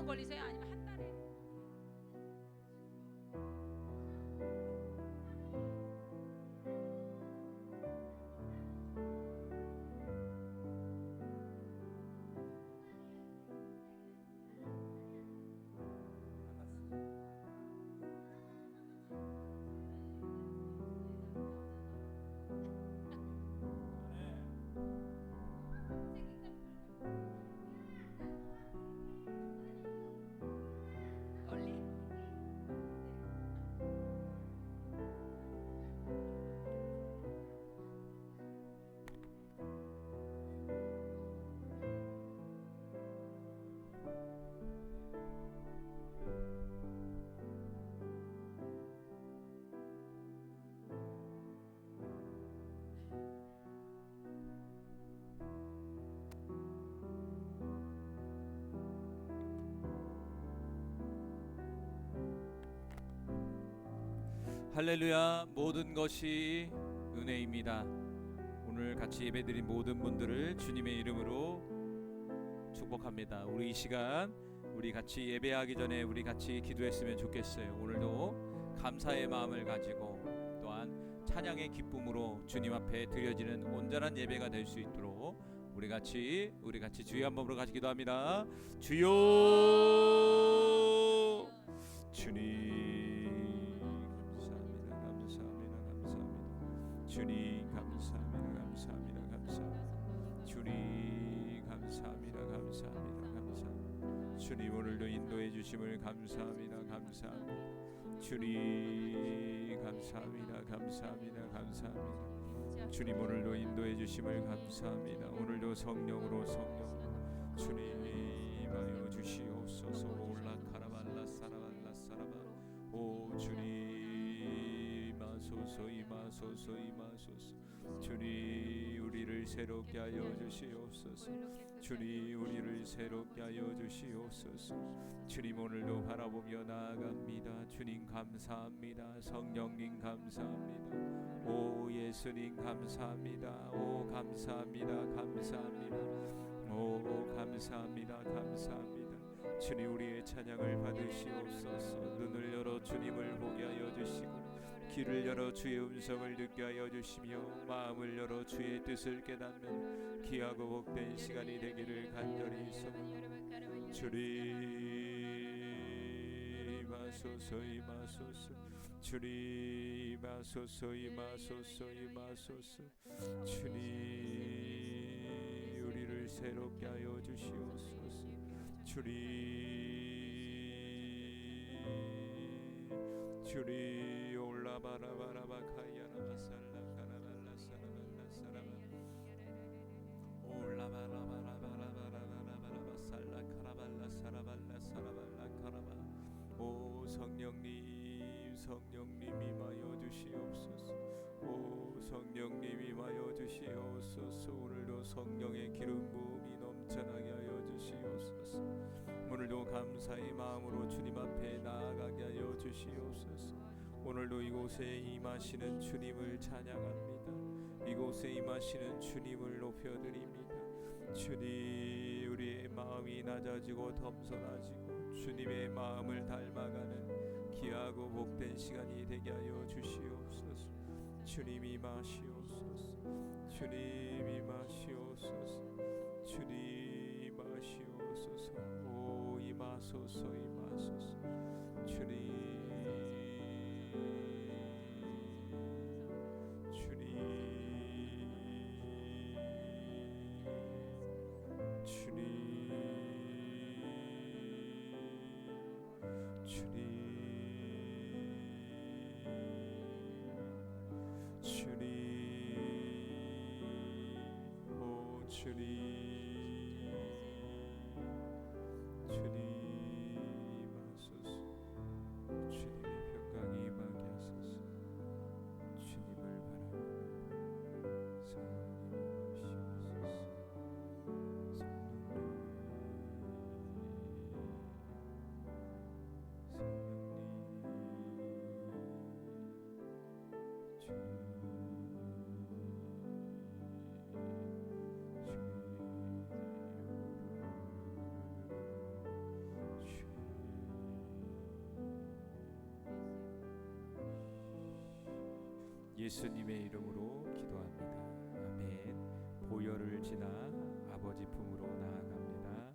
번 걸리세요? 아니면 한 달에? 멀리? 할렐루야. 모든 것이 은혜입니다. 오늘 같이 예배드린 모든 분들을 주님의 이름으로 축복합니다. 우리 이 시간 우리 같이 예배하기 전에 우리 같이 기도했으면 좋겠어요. 오늘도 감사의 마음을 가지고 또한 찬양의 기쁨으로 주님 앞에 드려지는 온전한 예배가 될 수 있도록 우리 같이 주여 한 번으로 같이 기도합니다. 주여, 주님 감사합니다. 주님 감사합니다. 주님 감사합니다. 주님 오늘도 인도해 주심을 감사합니다. 주님 감사합니다. 주님 오늘도 인도해 주심을 감사합니다. 오늘도 성령으로 주님 임하여 주시옵소서. 올라카라발라 사라발라 사라바. 오 주님 임하소서. 주님 우리를 새롭게 하여 주시옵소서. 주님 우리를 새롭게 하여 주시옵소서. 주님 오늘도 바라보며 나아갑니다. 주님 감사합니다. 성령님 감사합니다. 오 예수님 감사합니다. 오 감사합니다. 오 감사합니다. 주님 우리의 찬양을 받으시옵소서. 눈을 열어 주님을 보게 하여 주시고 귀를 열어 주의 음성을 듣게 하여 주시며 마음을 열어 주의 뜻을 깨닫는 귀하고 복된 시간이 되기를 간절히 소망합니다. 주님 임하소서. 주님 임하소서. 주님 우리를 새롭게 하여 주시옵소서. 주님 올라바라바라바카야라바 살라카라발라 사라발라 사라바 올라바라바라바라바라바라바 살라카라발라 사라발라 사라발라 카라바. 오 성령님 임하여 주시옵소서. 오 성령님 임하여 주시옵소서. 오늘도 성령의 기름 부음이 넘쳐나게 하여 주시옵소서. 오늘도 감사의 마음으로 주님 앞에 나아가게 하여 주시옵소서. 오늘도 이곳에 임하시는 주님을 찬양합니다. 이곳에 임하시는 주님을 높여드립니다. 주님 우리의 마음이 낮아지고 겸손해지고 주님의 마음을 닮아가는 귀하고 복된 시간이 되게 하여 주시옵소서. 주님 임하시옵소서. 오 임하소서. 주님 임하소서. 주님의 평강이 임하게 하소서. 주님을 바라봅니다. 성령님 임하시옵소서. 주님 예수님의 이름으로 기도합니다. 아멘. 보혈을 지나 아버지 품으로 나아갑니다.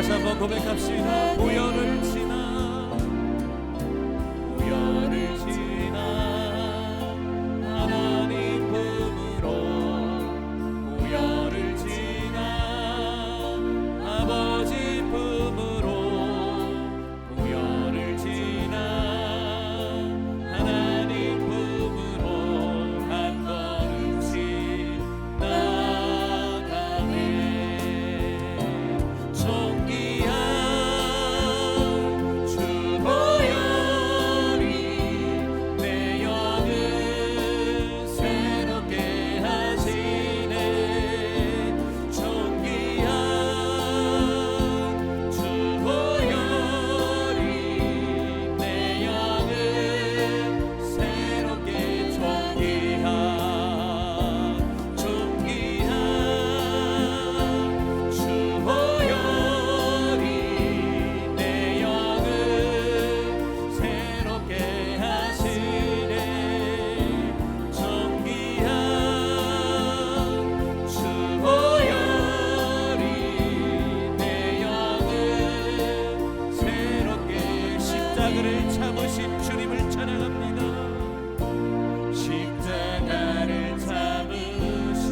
다시 한번 고백합시다. 보혈을 지나 보혈을 지나 하나님 품으로 보혈을 지나 아버지 품으로 보혈을 지나 하나님 품으로 한 걸음씩 나가네. 십자가를 참으신 주님을 찬양합니다. 십자가를 참으신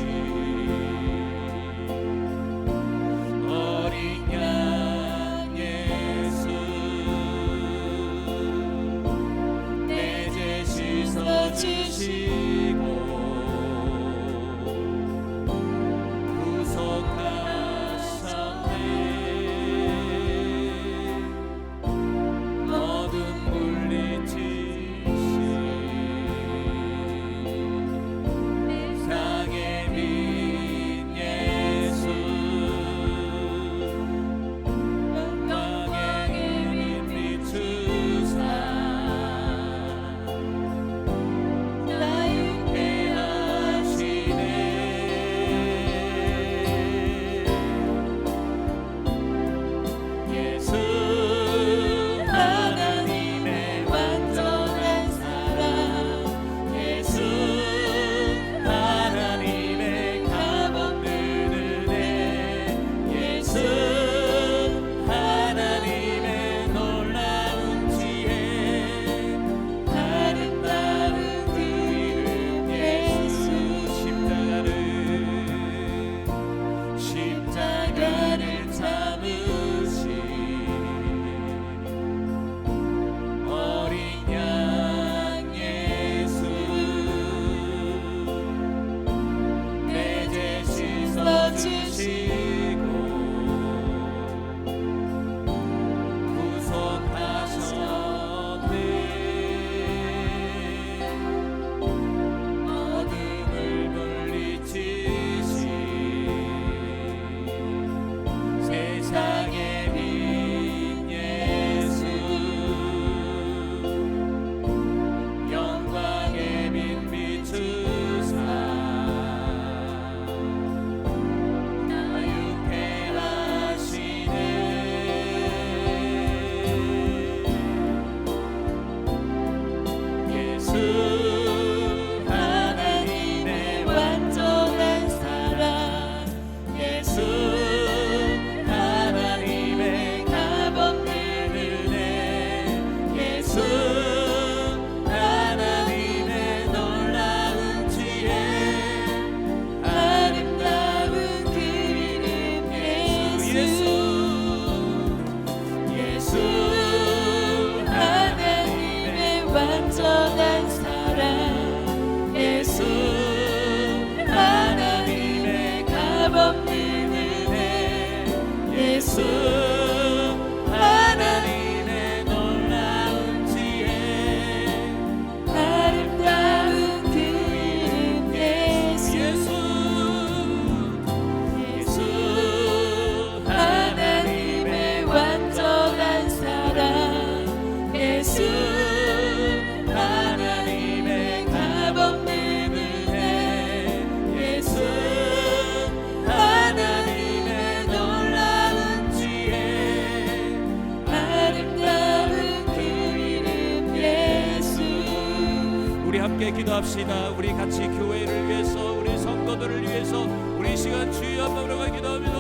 어린 양 예수 내 죄 씻어주시고 구속하셨네. 우리 함께 기도합시다. 우리 같이 교회를 위해서, 우리 성도들을 위해서 우리 시간 주여 한번 우리가 기도합니다.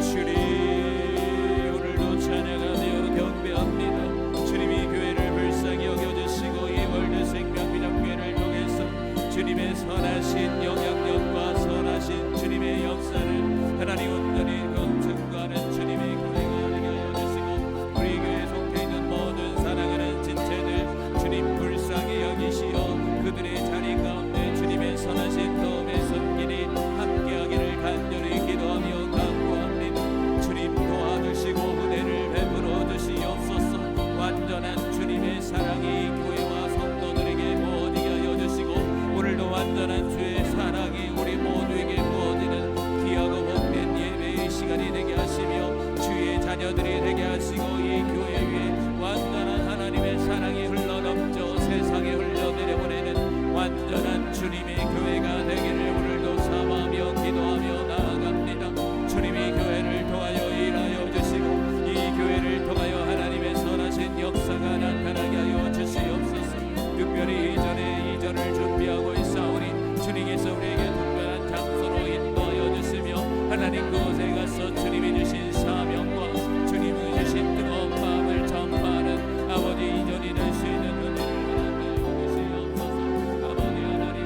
주님, 오늘도 찬양하며 경배합니다. 주님이 교회를 불쌍히 여겨주시고 이 월드 생명기념교회를 통해서 주님의 선하신 영향력과 선하신 주님의 역사를 하나님 온전히 증거하는 주님의 교회가 되게 하여 주시고, 우리 교회에 속해 있는 모든 사랑하는 지체들 주님 불쌍히 여기시어 그들의 자리 가운데 주님의 선하신 도움의 손길이 함께하기를 간절히 기도하며 간구합니다. 주님 도와주시고 은혜를 베풀어 주시옵소서. 완전한 주님의 사랑이 교회와 성도들에게 부어지게 하여 주시고, 오늘도 완전한 주의 사랑이 우리 모두에게 부어지는 귀하고 복된 예배의 시간이 되게 하시며 주의 자녀들이 되게 하시고, 이 교회 위에 완전한 하나님의 사랑이 흘러넘쳐 세상에 흘려내려보내는 완전한 주님의 교회가 되기를 오늘도 사모하며 기도하며 나아갑니다. 주님이 교회를 통하여 일하여 주시고 이 교회를 통하여 하나님의 선하신 역사가 나타나게 하여 주시옵소서. 특별히 이전에 이전을 준비하고 있사오니 주님께서 우리에게 특별한 장소로 인도하여 주시며 하나님 그곳에 가서 주님이 주신 사명과 주님이 주신 뜨거운 마음을 전파하는 아버지 이전이 될 수 있는 은혜를 허락하여 주시옵소서. 아버지 하나님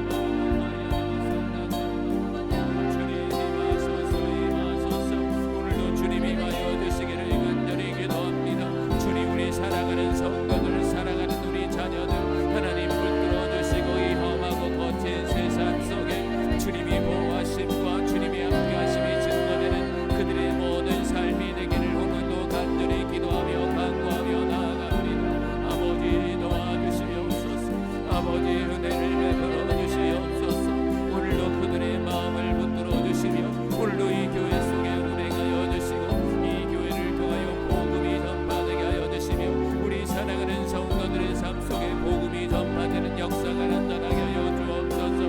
주님이 마소서 임하소서. 오늘도 주님이 하여 주시기를 간절히 기도합니다. 주님, 우리 사랑하는 성도들, 사랑하는 우리 자녀들 하나님 붙들어 주시고 이 험하고 거친 세상 속에 주님이 보호하심과 주님이 함께하심이 증거되는 그들의 모든 삶이 되기를 오늘도 간절히 기도하며 간구하며 나아갑니다. 아버지 도와주시옵소서. 아버지 은혜를 베풀어 주시옵소서. 오늘도 그들의 마음을 붙들어 주시며 오늘도 이 교회 속에 운행하여 주시고 이 교회를 통하여 복음이 전파되게 하여 주시며 우리 사랑하는 성도들의 삶 속에 복음이 전파되는 역사가 나타나게 하여 주옵소서.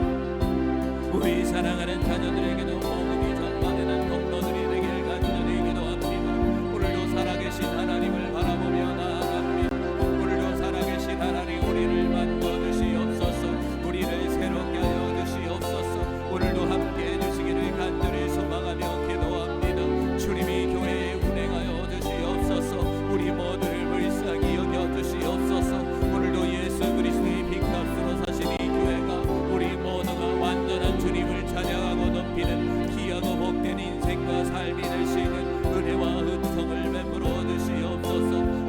우리 사랑하는 자녀들에게도 복음이 전파되는 통로들이 되길 간절히 기도합니다. 오늘도 살아계신 하나님을 바라보며 나아갑니다. 오늘도 살아계신 하나님 우리를 만져주시옵소서. 우리를 새롭게 하여 주시옵소서. 오늘도 함께해 주시기를 간절히 소망하며 기도합니다. 주님이 교회에 운행하여 주시옵소서. 우리 모두를 불쌍히 여겨 주시옵소서. 오늘도 예수 그리스도의 핏값으로 사신 이 교회가 우리 모두가 완전한 주님을 찬양하고 높이는 귀하고 복된 인생과 삶이 될 수 있는 은혜와 은총을 베풀어 주시옵소서.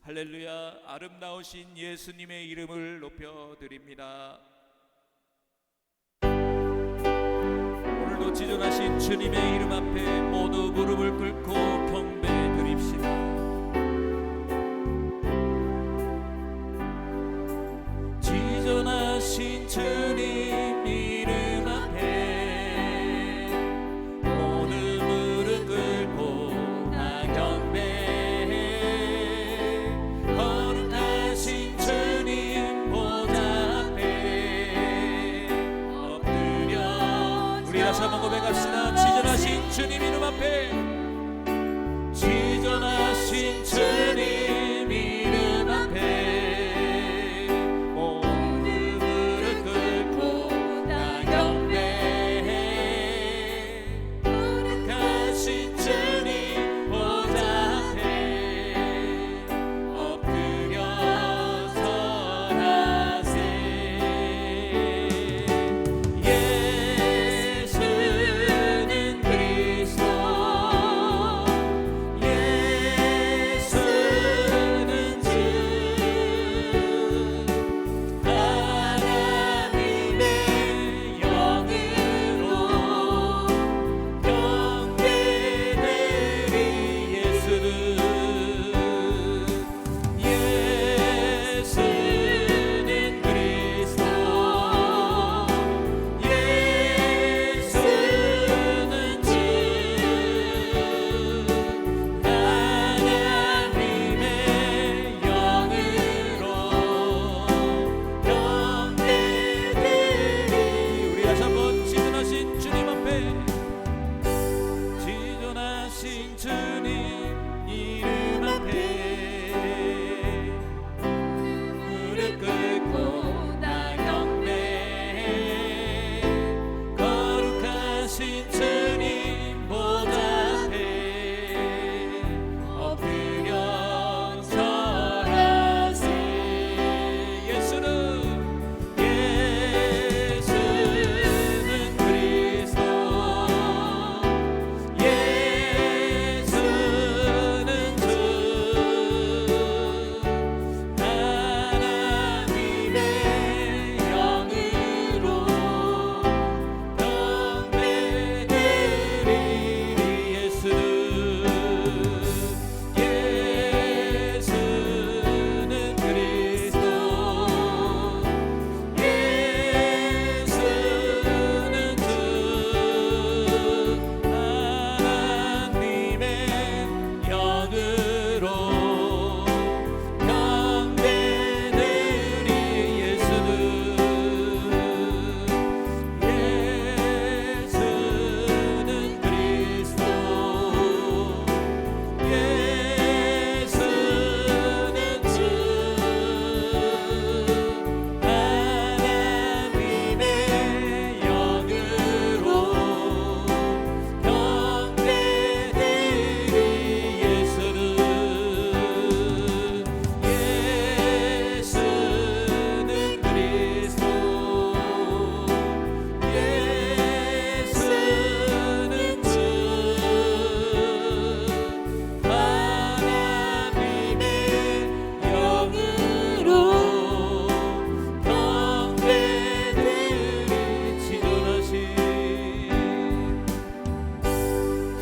할렐루야. 아름다우신 예수님의 이름을 높여드립니다. 오늘도 지존하신 주님의 이름 앞에 모두 무릎을 꿇고 경배드립시다. 지존하신 주님 이름 앞에 모두 무릎 꿇고 나 경배해. 거룩하신 주님 보좌 앞에 엎드려 우리 다시 한번 고백합시다. 지존하신 주님 이름 앞에 전능하신 주님 이름 앞에 온 무릎 꿇고 나 경배해. 거룩하신 주님 보좌 앞에 엎드려 절하세. 예수는 그리스도, 예수는 주, 하나님의 영으로 경배되리. 예수는 그리스도, 예수는 주, 하나님의 영으로 경배되리. 우리 다시 한번 지존하신 주님 앞에, 지존하신 주님 이름 앞에 무릎 꿇고 나 경배해. 거룩하신 주님 보좌 앞에 엎드려 절하세. 예수는 그리스도, 예수는 주, 하나님의 영으로 경배되리. 예수는 그리스도, 예수는 주, 하나님의 영으로 경배되리. 예수는 그리스도, 예수는 주, 하나님의 영으로 경배되리. 예수는 그리스도, 예수는 주, 하나님의 영으로 경배되리.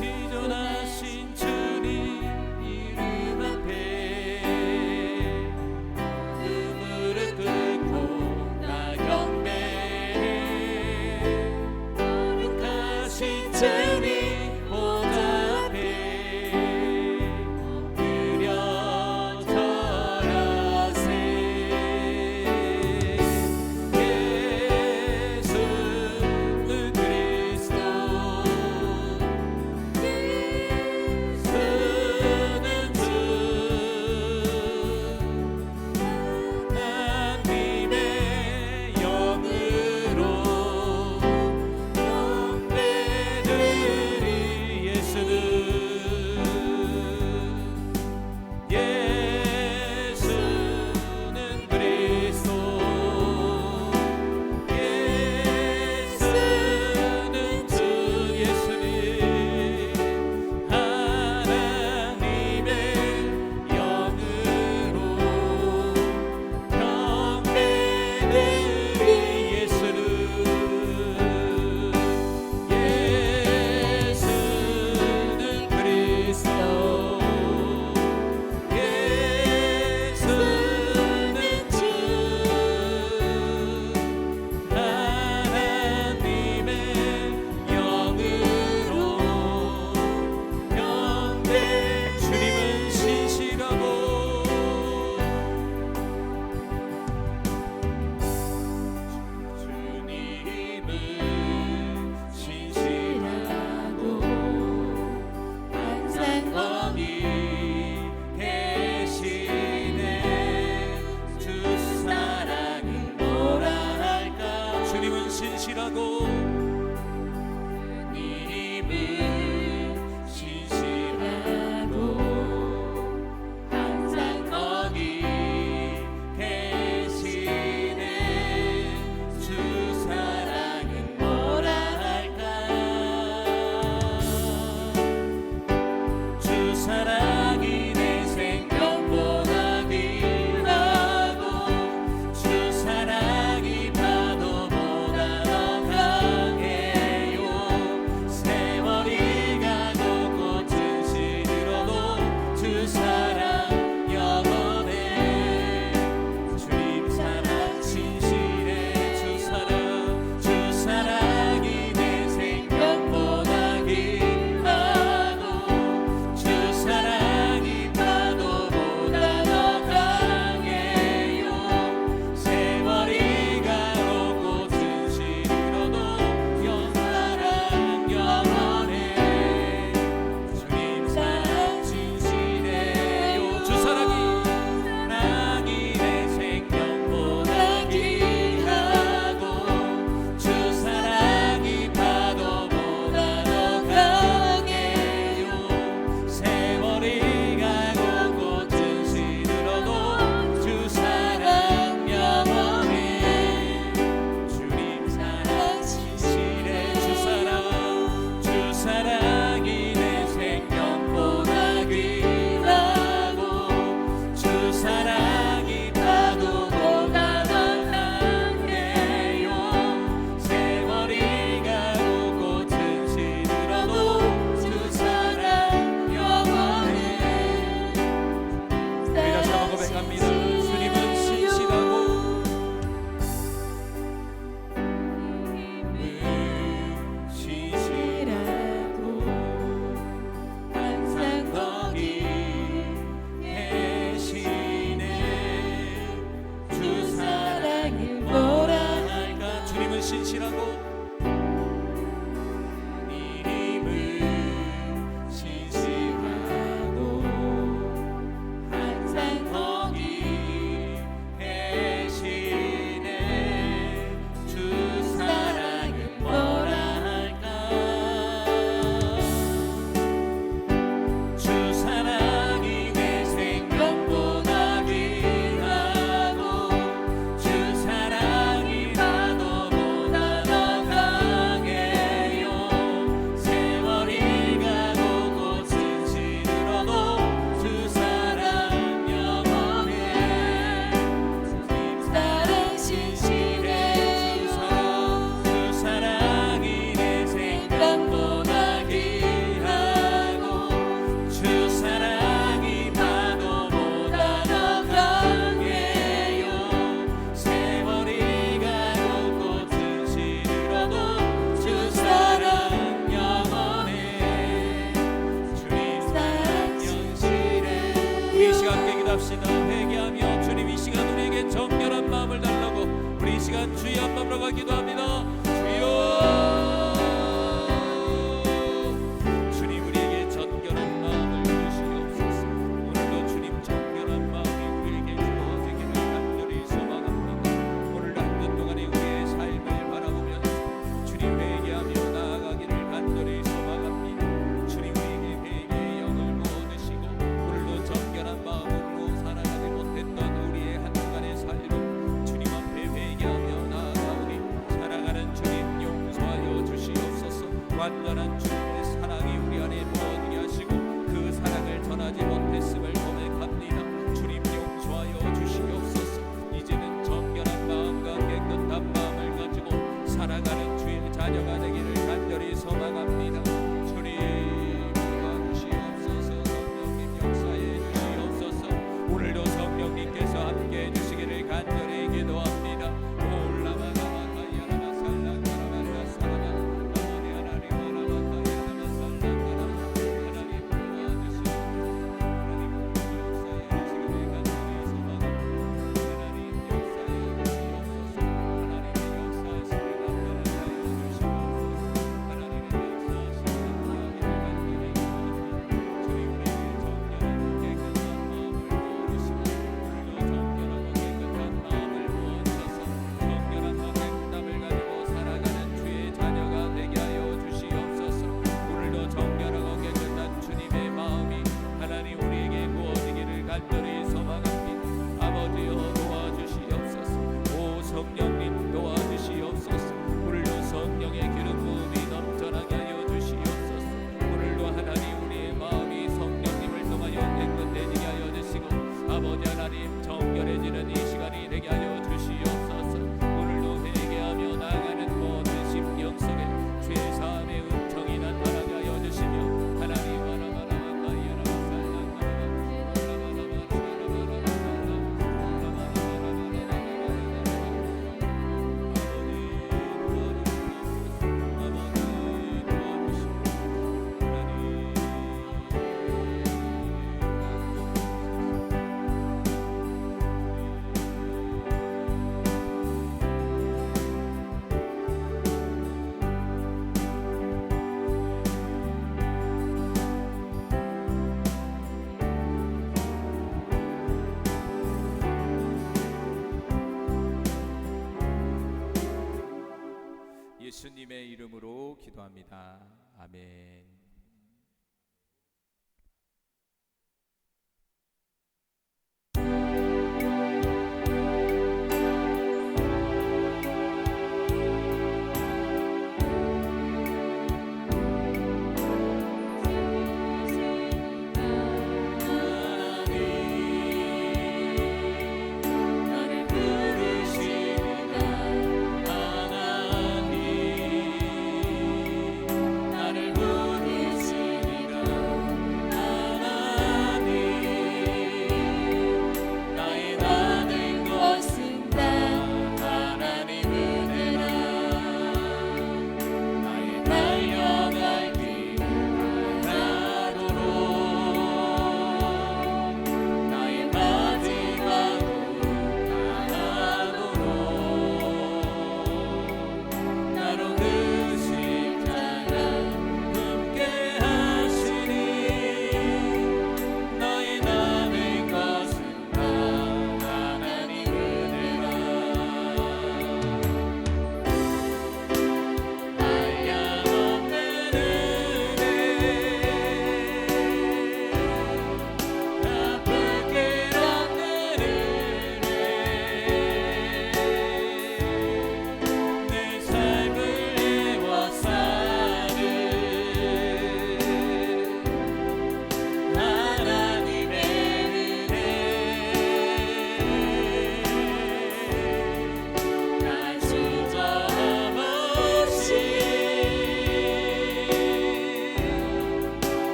지존하신 주님 이름 앞에 무릎 꿇고 나 경배해. 거룩하신 주님 보좌 앞에 엎드려 절하세. 예수는 그리스도, 예수는 주, 하나님의 영으로 경배되리. 회개합시다. 회개하며 주님 이 시간 우리에게 정결한 마음을 달라고 우리 이 시간 주의 한 마음으로 기도합니다. 주여 완전한 주님의 사랑이 우리 안에 모아지게 하시고 그 사랑을 전하지 못했음을 고백합니다. 주님 용서하여 주시옵소서. 이제는 정결한 마음과 깨끗한 마음을 가지고 살아가는 주의 자녀가 되기를 간절히 소망합니다. 주님 도와주시옵소서. 성령님 역사해 주시옵소서. 오늘도 성령님께서 함께해 주시기를 간절히 기도합니다. 예수님의 이름으로 기도합니다. 아멘. 나를 부르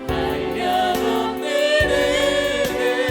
한량없는 은혜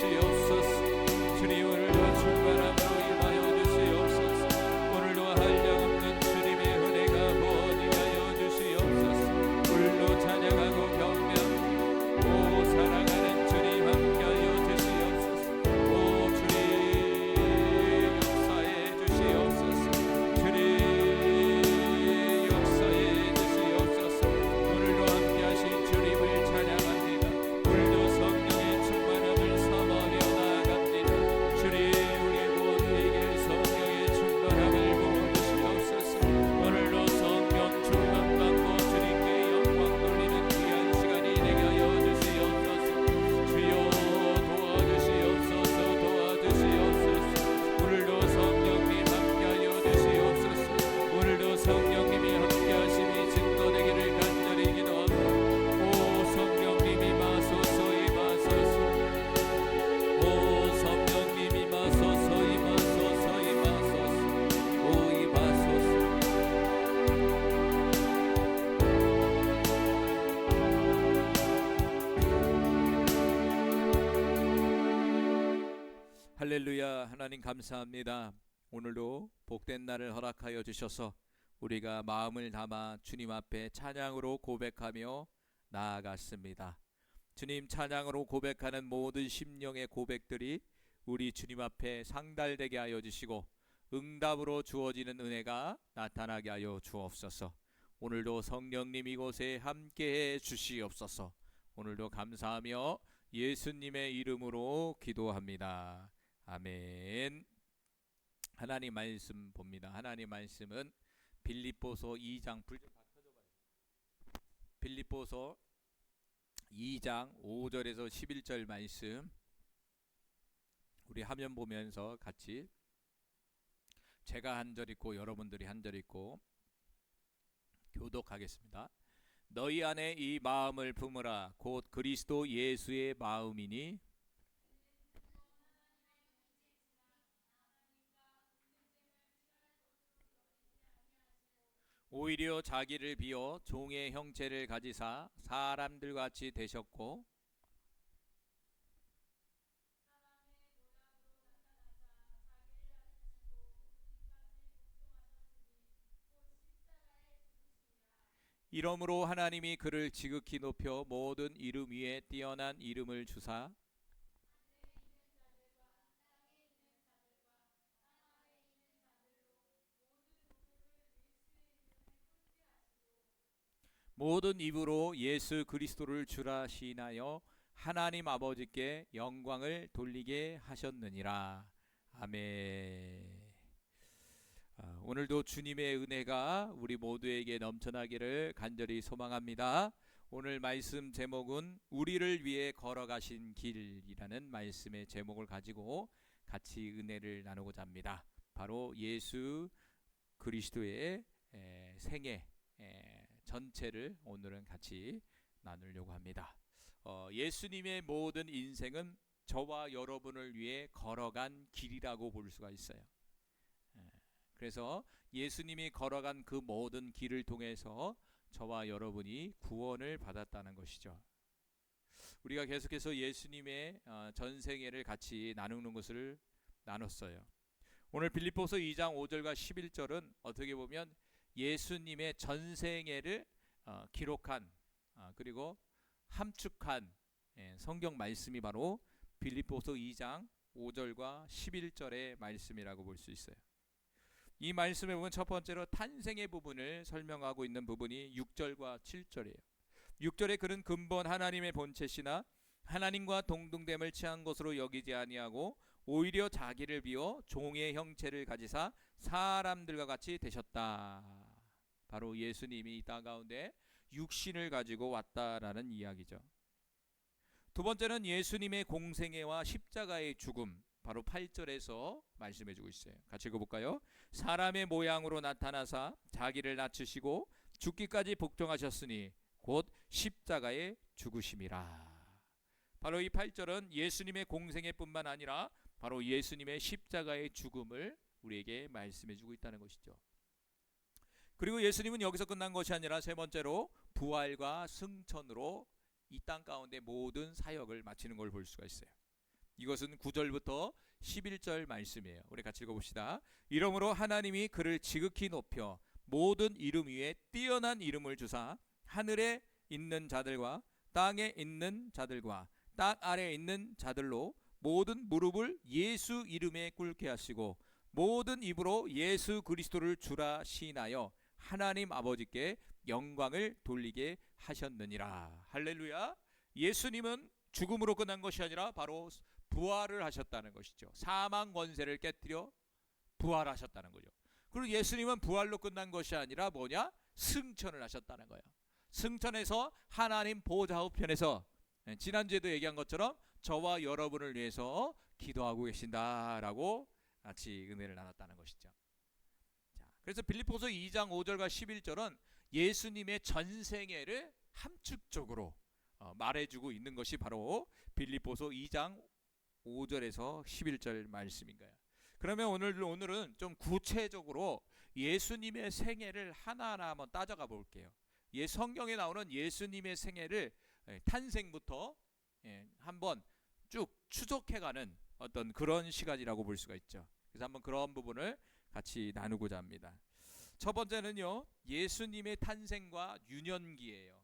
주시옵소서. 주님 오늘도 충만함으로 임하여 주시옵소서. 오늘도 한량없는 주님의 은혜가 부어지하여 주시옵소서. 오늘도 찬양하고 경배하고 오 사랑하는 주님 함께하여 주시옵소서. 오 주님 역사해 주시옵소서. 주님 역사해 주시옵소서. 오늘도 함께하신 주님을 찬양합니다. 오늘도 성령의 충만함을 사모하며 나아갑니다. 주님 우리 모두에게 성령의 충만함을 부어주시옵소서. 오늘도 성령 충만받고 주님께 영광 돌리는 귀한 시간이 되게 하여 주시옵소서. 주여 도와주시옵소서. 도와주시옵소서. 오늘도 성령님 함께하여 주시옵소서. 오늘도 성령님이 함께하심이 증거되기를 간절히 기도합니다. 오 성령님 임하소서 임하소서. 오 성령님 임하소서 임하소서 임하소서. 오 임하소서. 할렐루야. 하나님 감사합니다. 오늘도 복된 날을 허락하여 주셔서 우리가 마음을 담아 주님 앞에 찬양으로 고백하며 나아갔습니다. 주님 찬양으로 고백하는 모든 심령의 고백들이 우리 주님 앞에 상달되게 하여 주시고 응답으로 주어지는 은혜가 나타나게 하여 주옵소서. 오늘도 성령님 이곳에 함께해 주시옵소서. 오늘도 감사하며 예수님의 이름으로 기도합니다. 아멘. 하나님 말씀 봅니다. 하나님 말씀은 빌립보서 2장 빌립보서 2장 5절에서 11절 말씀 우리 화면 보면서 같이 제가 한 절 읽고 여러분들이 한 절 읽고 교독하겠습니다. 너희 안에 이 마음을 품으라. 곧 그리스도 예수의 마음이니 오히려 자기를 비워 종의 형체를 가지사 사람들같이 되셨고 이러므로 하나님이 그를 지극히 높여 모든 이름 위에 뛰어난 이름을 주사 모든 입으로 예수 그리스도를 주라 시인하여 하나님 아버지께 영광을 돌리게 하셨느니라. 아멘. 오늘도 주님의 은혜가 우리 모두에게 넘쳐나기를 간절히 소망합니다. 오늘 말씀 제목은 우리를 위해 걸어가신 길이라는 말씀의 제목을 가지고 같이 은혜를 나누고자 합니다. 바로 예수 그리스도의 생애 전체를 오늘은 같이 나누려고 합니다. 예수님의 모든 인생은 저와 여러분을 위해 걸어간 길이라고 볼 수가 있어요. 그래서 예수님이 걸어간 그 모든 길을 통해서 저와 여러분이 구원을 받았다는 것이죠. 우리가 계속해서 예수님의 전생애를 같이 나누는 것을 나눴어요. 오늘 빌립보서 2장 5절과 11절은 어떻게 보면 예수님의 전생애를 기록한 그리고 함축한 성경 말씀이 바로 빌립보서 2장 5절과 11절의 말씀이라고 볼 수 있어요. 이 말씀에 보면 첫 번째로 탄생의 부분을 설명하고 있는 부분이 6절과 7절이에요. 6절에 그는 근본 하나님의 본체시나 하나님과 동등됨을 취한 것으로 여기지 아니하고 오히려 자기를 비워 종의 형체를 가지사 사람들과 같이 되셨다. 바로 예수님이 이 땅 가운데 육신을 가지고 왔다라는 이야기죠. 두 번째는 예수님의 공생애와 십자가의 죽음, 바로 8절에서 말씀해주고 있어요. 같이 읽어볼까요? 사람의 모양으로 나타나사 자기를 낮추시고 죽기까지 복종하셨으니 곧 십자가에 죽으심이라. 바로 이 8절은 예수님의 공생애뿐만 아니라 바로 예수님의 십자가의 죽음을 우리에게 말씀해주고 있다는 것이죠. 그리고 예수님은 여기서 끝난 것이 아니라 세 번째로 부활과 승천으로 이 땅 가운데 모든 사역을 마치는 걸 볼 수가 있어요. 이것은 9절부터 11절 말씀이에요. 우리 같이 읽어봅시다. 이러므로 하나님이 그를 지극히 높여 모든 이름 위에 뛰어난 이름을 주사 하늘에 있는 자들과 땅에 있는 자들과 땅 아래에 있는 자들로 모든 무릎을 예수 이름에 꿇게 하시고 모든 입으로 예수 그리스도를 주라 시인하여 하나님 아버지께 영광을 돌리게 하셨느니라. 할렐루야. 예수님은 죽음으로 끝난 것이 아니라 바로 부활을 하셨다는 것이죠. 사망 권세를 깨뜨려 부활하셨다는 거죠. 그리고 예수님은 부활로 끝난 것이 아니라 뭐냐? 승천을 하셨다는 거예요. 승천해서 하나님 보좌 우편에서 지난주에도 얘기한 것처럼 저와 여러분을 위해서 기도하고 계신다라고 같이 은혜를 나눴다는 것이죠. 자, 그래서 빌립보서 2장 5절과 11절은 예수님의 전생애를 함축적으로 말해주고 있는 것이 바로 빌립보서 2장 5절에서 11절 말씀인 거예요. 그러면 오늘은 좀 구체적으로 예수님의 생애를 하나하나 한번 따져가 볼게요. 성경에 나오는 예수님의 생애를 탄생부터 한번 쭉 추적해가는 어떤 그런 시간이라고 볼 수가 있죠. 그래서 한번 그런 부분을 같이 나누고자 합니다. 첫 번째는요, 예수님의 탄생과 유년기예요.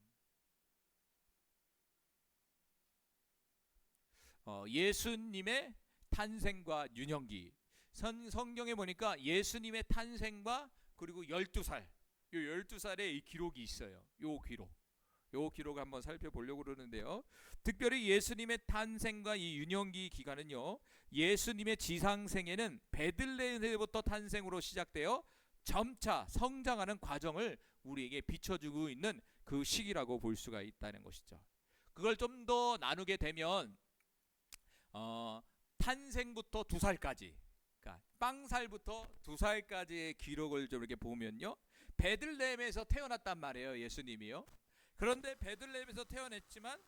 예수님의 탄생과 유년기. 성경에 보니까 예수님의 탄생과 그리고 12살, 요 12살의 이 기록이 있어요. 요 기록 한번 살펴보려고 그러는데요. 특별히 예수님의 탄생과 이 유년기 기간은요, 예수님의 지상생애는 베들레헴에서부터 탄생으로 시작되어 점차 성장하는 과정을 우리에게 비춰주고 있는 그 시기라고 볼 수가 있다는 것이죠. 그걸 좀 더 나누게 되면 탄생부터 2살까지, 그러니까 빵살부터 2살까지의 기록을 좀 이렇게 보면요, 베들레헴에서 태어났단 말이에요, 예수님이요. 그런데 베들레헴에서 태어났지만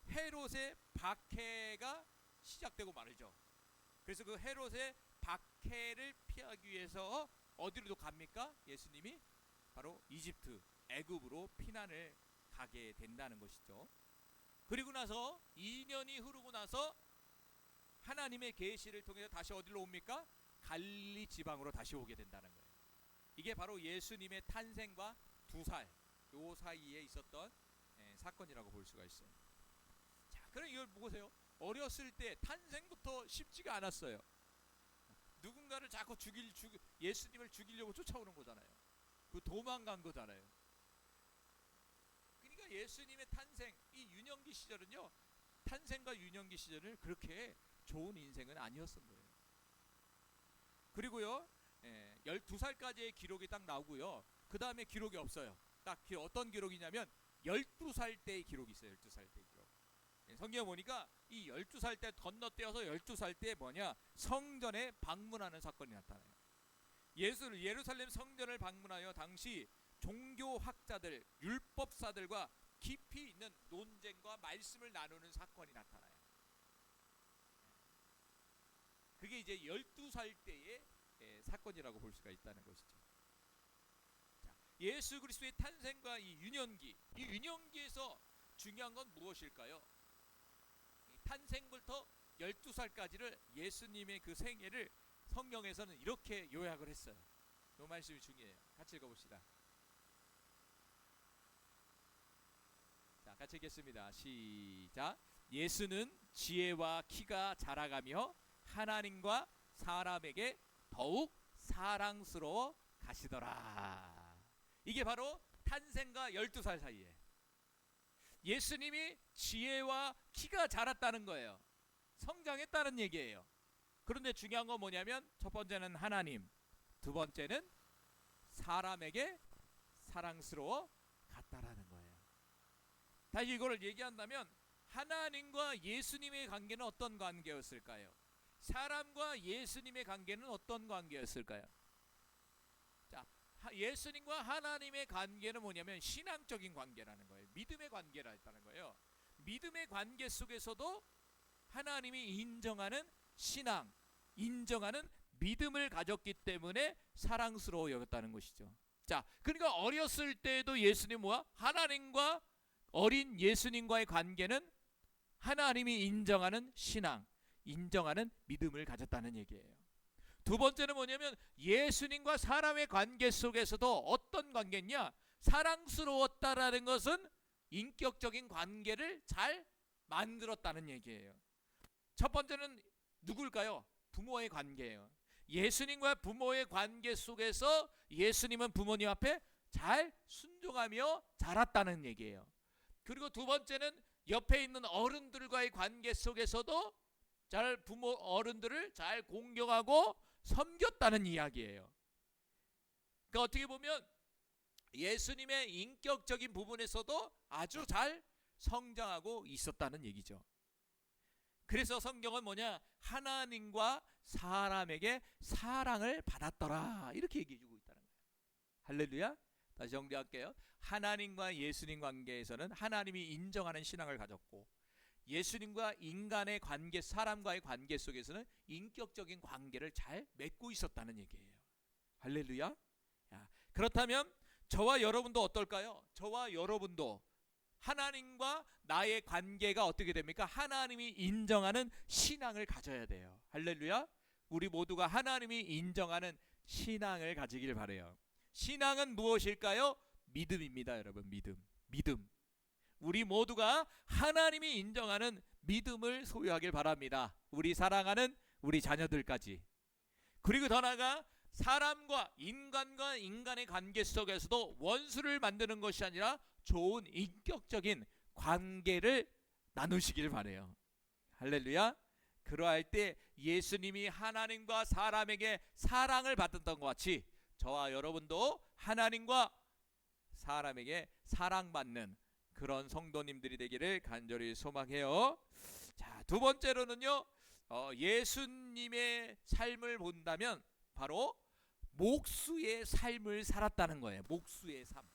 헤롯의 박해가 시작되고 말이죠. 그래서 그 헤롯의 박해를 피하기 위해서 어디로 갑니까? 예수님이 바로 이집트, 애굽으로 피난을 가게 된다는 것이죠. 그리고 나서 2년이 흐르고 나서 하나님의 계시를 통해서 다시 어디로 옵니까? 갈릴리 지방으로 다시 오게 된다는 거예요. 이게 바로 예수님의 탄생과 2살 요 사이에 있었던 사건이라고 볼 수가 있어요. 자, 그럼 이걸 보세요. 어렸을 때 탄생부터 쉽지가 않았어요. 누군가를 자꾸 예수님을 죽이려고 쫓아오는 거잖아요. 그 도망간 거잖아요. 그러니까 예수님의 탄생, 이 유년기 시절은요, 탄생과 유년기 시절을 그렇게 좋은 인생은 아니었던 거예요. 그리고요, 12살까지의 기록이 딱 나오고요, 그 다음에 기록이 없어요. 딱 어떤 기록이냐면 12살 때의 기록이 있어요. 12살 때의 기록. 성경에 보니까 이 12살 때 건너뛰어서 12살 때 뭐냐, 성전에 방문하는 사건이 나타나요. 예루살렘 성전을 방문하여 당시 종교학자들, 율법사들과 깊이 있는 논쟁과 말씀을 나누는 사건이 나타나요. 그게 이제 12살 때의 사건이라고 볼 수가 있다는 것이죠. 자, 예수 그리스도의 탄생과 이 유년기에서 중요한 건 무엇일까요? 탄생부터 12살까지를 예수님의 그 생애를 성경에서는 이렇게 요약을 했어요. 이 말씀이 중요해요. 같이 읽어봅시다. 자, 같이 읽겠습니다. 시작. 예수는 지혜와 키가 자라가며 하나님과 사람에게 더욱 사랑스러워 가시더라. 이게 바로 탄생과 12살 사이에 예수님이 지혜와 키가 자랐다는 거예요. 성장했다는 얘기예요. 그런데 중요한 건 뭐냐면, 첫 번째는 하나님, 두 번째는 사람에게 사랑스러워 갔다라는 거예요. 다시 이거를 얘기한다면, 하나님과 예수님의 관계는 어떤 관계였을까요? 사람과 예수님의 관계는 어떤 관계였을까요? 자, 예수님과 하나님의 관계는 뭐냐면 신앙적인 관계라는 거예요. 믿음의 관계라는 거예요. 믿음의 관계 속에서도 하나님이 인정하는 신앙, 인정하는 믿음을 가졌기 때문에 사랑스러워 여겼다는 것이죠. 자, 그러니까 어렸을 때도 예수님 하나님과 어린 예수님과의 관계는 하나님이 인정하는 신앙, 인정하는 믿음을 가졌다는 얘기예요. 두 번째는 뭐냐면 예수님과 사람의 관계 속에서도 어떤 관계냐? 사랑스러웠다라는 것은 인격적인 관계를 잘 만들었다는 얘기예요. 첫 번째는 누굴까요? 부모의 관계예요. 예수님과 부모의 관계 속에서 예수님은 부모님 앞에 잘 순종하며 자랐다는 얘기예요. 그리고 두 번째는 옆에 있는 어른들과의 관계 속에서도 잘 부모 어른들을 잘 공경하고 섬겼다는 이야기예요. 그러니까 어떻게 보면 예수님의 인격적인 부분에서도 아주 잘 성장하고 있었다는 얘기죠. 그래서 성경은 뭐냐? 하나님과 사람에게 사랑을 받았더라 이렇게 얘기해주고 있다는 거예요. 할렐루야. 다시 정리할게요. 하나님과 예수님 관계에서는 하나님이 인정하는 신앙을 가졌고, 예수님과 인간의 관계, 사람과의 관계 속에서는 인격적인 관계를 잘 맺고 있었다는 얘기예요. 할렐루야. 그렇다면 저와 여러분도 어떨까요? 저와 여러분도 하나님과 나의 관계가 어떻게 됩니까? 하나님이 인정하는 신앙을 가져야 돼요. 할렐루야. 우리 모두가 하나님이 인정하는 신앙을 가지길 바라요. 신앙은 무엇일까요? 믿음입니다, 여러분. 믿음. 우리 모두가 하나님이 인정하는 믿음을 소유하길 바랍니다. 우리 사랑하는 우리 자녀들까지. 그리고 더 나아가 사람과 인간과 인간의 관계 속에서도 원수를 만드는 것이 아니라 좋은 인격적인 관계를 나누시길 바라요. 할렐루야. 그러할 때 예수님이 하나님과 사람에게 사랑을 받았던 것 같이 저와 여러분도 하나님과 사람에게 사랑받는 그런 성도님들이 되기를 간절히 소망해요. 자, 두 번째로는요, 예수님의 삶을 본다면 바로 목수의 삶을 살았다는 거예요. 목수의 삶.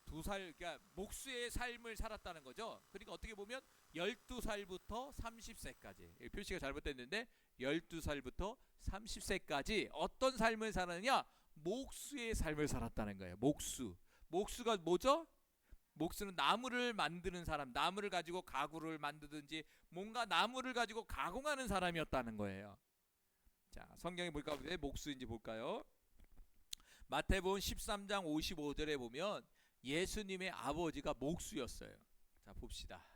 그러니까 목수의 삶을 살았다는 거죠. 그러니까 어떻게 보면 12살부터 30세까지, 표시가 잘못됐는데 12살부터 30세까지 어떤 삶을 살았느냐? 목수의 삶을 살았다는 거예요. 목수가 뭐죠? 목수는 나무를 만드는 사람, 나무를 가지고 가구를 만드든지 뭔가 나무를 가지고 가공하는 사람이었다는 거예요. 자, 성경에 볼까? 왜 목수인지 볼까요? 마태복음 13장 55절에 보면 예수님의 아버지가 목수였어요. 자, 봅시다.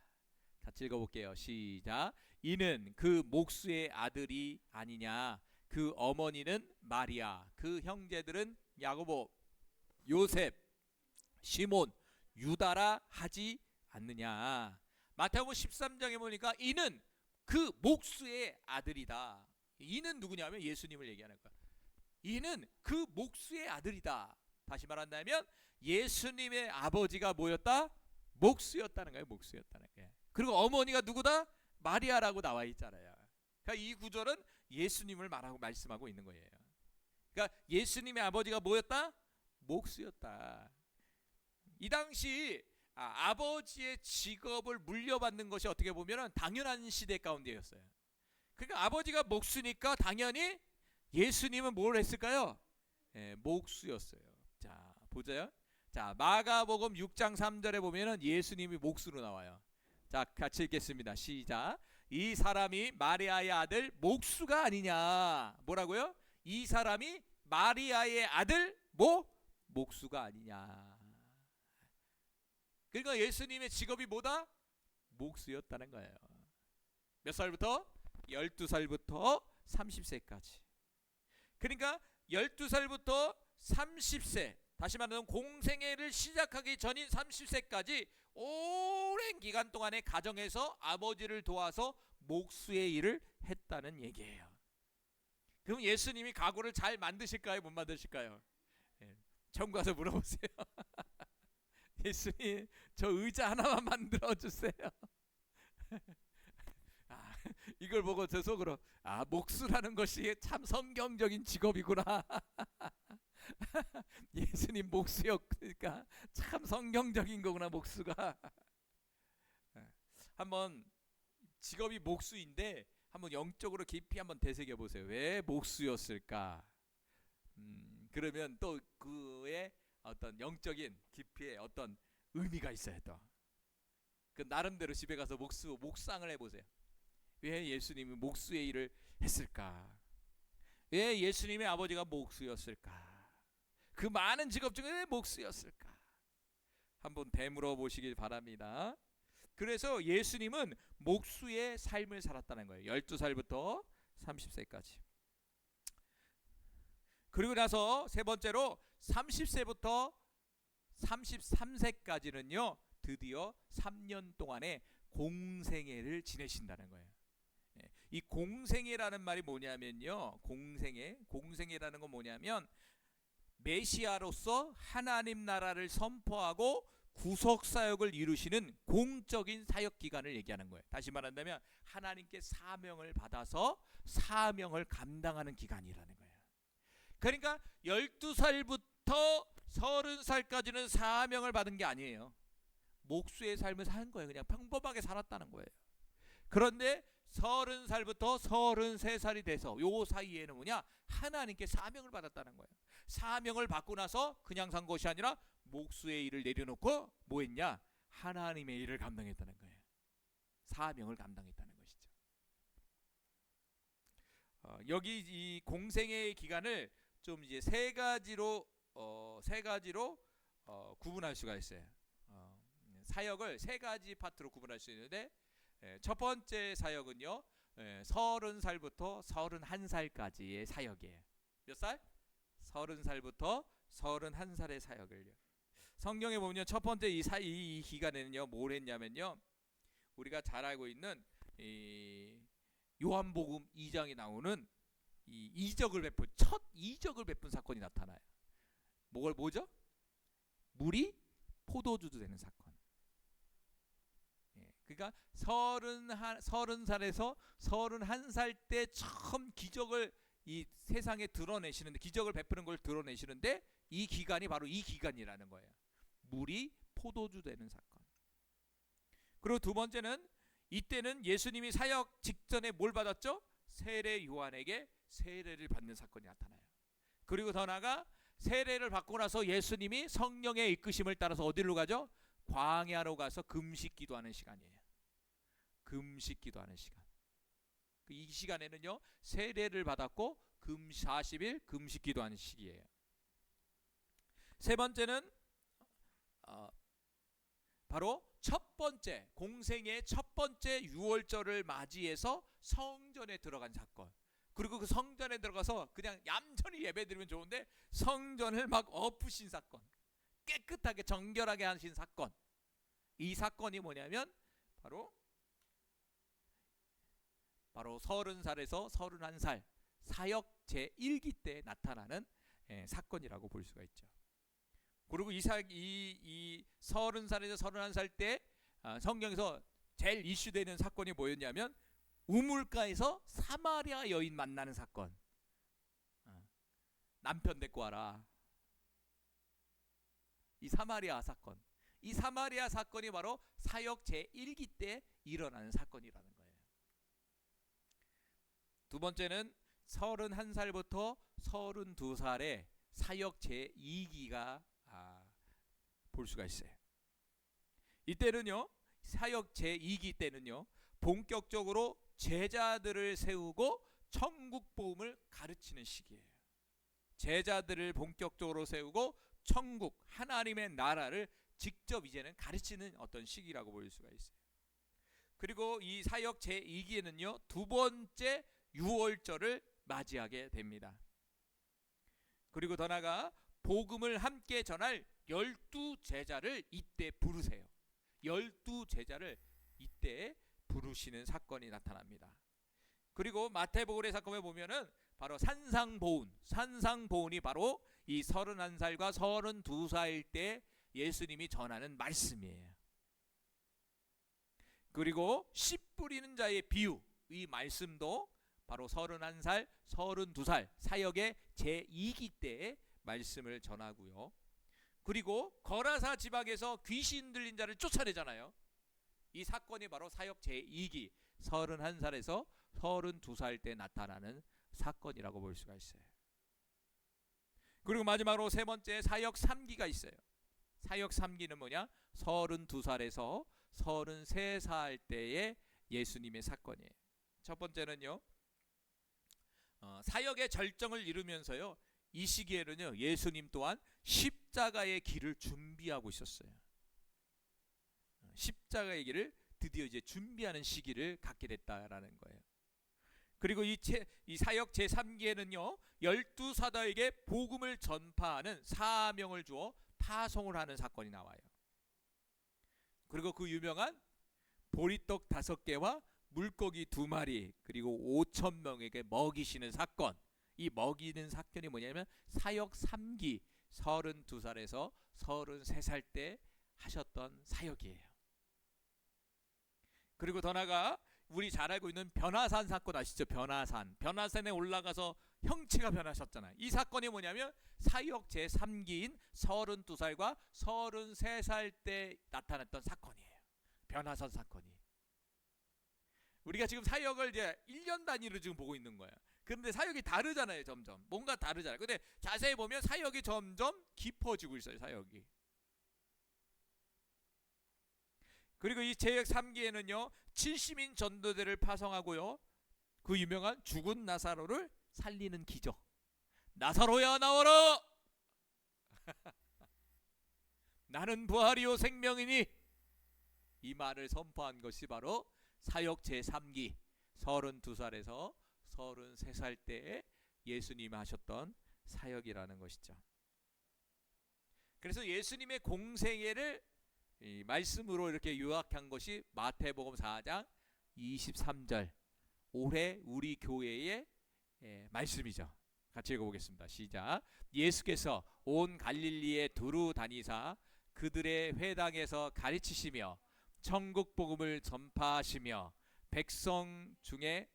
같이 읽어볼게요. 시작. 이는 그 목수의 아들이 아니냐? 그 어머니는 마리아, 그 형제들은 야고보, 요셉, 시몬, 유다라 하지 않느냐? 마태복음 13장에 보니까 이는 그 목수의 아들이다. 이는 누구냐면 예수님을 얘기하는 거야. 이는 그 목수의 아들이다. 다시 말한다면 예수님의 아버지가 뭐였다? 목수였다는 거예요. 목수였다는 게. 그리고 어머니가 누구다? 마리아라고 나와 있잖아요. 그러니까 이 구절은 예수님을 말씀하고 있는 거예요. 그러니까 예수님의 아버지가 뭐였다? 목수였다. 이 당시 아버지의 직업을 물려받는 것이 어떻게 보면 당연한 시대 가운데였어요. 그러니까 아버지가 목수니까 당연히 예수님은 뭘 했을까요? 목수였어요. 자, 보자요. 자, 마가복음 6장 3절에 보면은 예수님이 목수로 나와요. 자, 같이 읽겠습니다. 시작. 이 사람이 마리아의 아들 목수가 아니냐? 뭐라고요? 이 사람이 마리아의 아들 목수가 아니냐? 그러니까 예수님의 직업이 뭐다? 목수였다는 거예요. 몇 살부터? 12살부터 30세까지. 그러니까 12살부터 30세, 다시 말하면 공생애를 시작하기 전인 30세까지 오랜 기간 동안의 가정에서 아버지를 도와서 목수의 일을 했다는 얘기예요. 그럼 예수님이 가구를 잘 만드실까요? 못 만드실까요? 처음 가서 물어보세요. 예수님, 저 의자 하나만 만들어주세요. 이걸 보고 제 속으로 목수라는 것이 참 성경적인 직업이구나. 예수님 목수였으니까 참 성경적인 거구나, 목수가. 한번 직업이 목수인데 한번 영적으로 깊이 한번 되새겨 보세요. 왜 목수였을까? 그러면 또 그의 어떤 영적인 깊이에 어떤 의미가 있어요. 또 그 나름대로 집에 가서 묵상을 해보세요. 왜 예수님이 목수의 일을 했을까? 왜 예수님의 아버지가 목수였을까? 그 많은 직업 중에 왜 목수였을까? 한번 되물어 보시길 바랍니다. 그래서 예수님은 목수의 삶을 살았다는 거예요. 12살부터 30세까지. 그리고 나서 세 번째로 30세부터 33세까지는요 드디어 3년 동안의 공생애를 지내신다는 거예요. 이 공생애라는 말이 뭐냐면요, 공생애라는 건 뭐냐면 메시아로서 하나님 나라를 선포하고 구속 사역을 이루시는 공적인 사역 기간을 얘기하는 거예요. 다시 말한다면 하나님께 사명을 받아서 사명을 감당하는 기간이라는 거예요. 그러니까 12살부터 30살까지는 사명을 받은 게 아니에요. 목수의 삶을 산 거예요. 그냥 평범하게 살았다는 거예요. 그런데 30살부터 33살이 돼서 요 사이에는 뭐냐, 하나님께 사명을 받았다는 거예요. 사명을 받고 나서 그냥 산 것이 아니라 목수의 일을 내려놓고 뭐 했냐, 하나님의 일을 감당했다는 거예요. 사명을 감당했다는 것이죠. 여기 이 공생애의 기간을 좀 이제 세 가지로 구분할 수가 있어요. 사역을 세 가지 파트로 구분할 수 있는데, 첫 번째 사역은요 30살부터 31살까지의 사역이에요. 몇 살? 30살부터 31살의 사역을요. 성경에 보면 첫 번째 이 기간에는요 뭘 했냐면요, 우리가 잘 알고 있는 이 요한복음 2장에 나오는 이 첫 이적을 베푼 사건이 나타나요. 뭐죠? 물이 포도주도 되는 사건. 그러니까 30살에서 31살 때 처음 기적을 이 세상에 드러내시는데, 기적을 베푸는 걸 드러내시는데, 이 기간이 바로 이 기간이라는 거예요. 물이 포도주 되는 사건. 그리고 두 번째는, 이때는 예수님이 사역 직전에 뭘 받았죠? 세례 요한에게 세례를 받는 사건이 나타나요. 그리고 더 나아가 세례를 받고 나서 예수님이 성령의 이끄심을 따라서 어디로 가죠? 광야로 가서 금식 기도하는 시간이에요. 금식 기도하는 시간. 이 시간에는요 세례를 받았고 40일 금식 기도하는 시기예요. 세 번째는 바로 첫 번째 공생의 첫 번째 유월절을 맞이해서 성전에 들어간 사건. 그리고 그 성전에 들어가서 그냥 얌전히 예배드리면 좋은데 성전을 막 엎으신 사건, 깨끗하게 정결하게 하신 사건. 이 사건이 뭐냐면 바로 30살에서 31살 사역 제1기 때 나타나는 사건이라고 볼 수가 있죠. 그리고 이 30살에서 31살 때 성경에서 제일 이슈되는 사건이 뭐였냐면 우물가에서 사마리아 여인 만나는 사건. 남편 데리고 와라. 이 사마리아 사건. 이 사마리아 사건이 바로 사역 제1기 때 일어나는 사건이라는 거예요. 두 번째는 31살부터 32살의 사역 제2기가 볼 수가 있어요. 이때는요 사역 제2기 때는요 본격적으로 제자들을 세우고 천국 복음을 가르치는 시기예요. 제자들을 본격적으로 세우고 천국 하나님의 나라를 직접 이제는 가르치는 어떤 시기라고 볼 수가 있어요. 그리고 이 사역 제2기에는요 두 번째 유월절을 맞이하게 됩니다. 그리고 더 나아가 복음을 함께 전할 12제자를 이때 부르세요. 12제자를 이때 부르시는 사건이 나타납니다. 그리고 마태복음의 사건에 보면은 바로 산상보훈이 바로 이 31살과 32살 때 예수님이 전하는 말씀이에요. 그리고 씨 뿌리는 자의 비유, 이 말씀도 바로 31살, 32살 사역의 제2기 때의 말씀을 전하고요. 그리고 거라사 지방에서 귀신 들린 자를 쫓아내잖아요. 이 사건이 바로 사역 제2기 31살에서 32살 때 나타나는 사건이라고 볼 수가 있어요. 그리고 마지막으로 세 번째 사역 3기가 있어요. 사역 3기는 뭐냐? 32살에서 33살 때의 예수님의 사건이에요. 첫 번째는요, 사역의 절정을 이루면서요, 이 시기에는요 예수님 또한 십자가의 길을 준비하고 있었어요. 십자가의 길을 드디어 이제 준비하는 시기를 갖게 됐다라는 거예요. 그리고 이 사역 제3기에는요 12사도에게 복음을 전파하는 사명을 주어 파송을 하는 사건이 나와요. 그리고 그 유명한 보리떡 5개와 물고기 2마리 그리고 5,000명에게 먹이시는 사건, 이 먹이는 사건이 뭐냐면 사역 3기 32살에서 33살 때 하셨던 사역이에요. 그리고 더 나아가 우리 잘 알고 있는 변화산 사건 아시죠? 변화산에 올라가서 형체가 변하셨잖아요. 이 사건이 뭐냐면 사역 제3기인 32살과 33살 때 나타났던 사건이에요. 변화산 사건이. 우리가 지금 사역을 이제 1년 단위로 지금 보고 있는 거예요. 그런데 사역이 다르잖아요. 점점 뭔가 다르잖아요. 근데 자세히 보면 사역이 점점 깊어지고 있어요. 사역이. 그리고 이 제역 3기에는요 70인 전도대를 파송하고요, 그 유명한 죽은 나사로를 살리는 기적, 나사로야 나와라 나는 부활이요 생명이니, 이 말을 선포한 것이 바로 사역 제3기 32살에서 33살 때에 예수님 하셨던 사역이라는 것이죠. 그래서 예수님의 공생애를 이 말씀으로 이렇게 요약한 것이 마태복음 4장 23절, 올해 우리 교회의 말씀이죠. 같이 읽어보겠습니다. 시작. 예수께서 온 갈릴리에 두루 다니사 그들의 회당에서 가르치시며 천국 복음을 전파하시며 백성 중에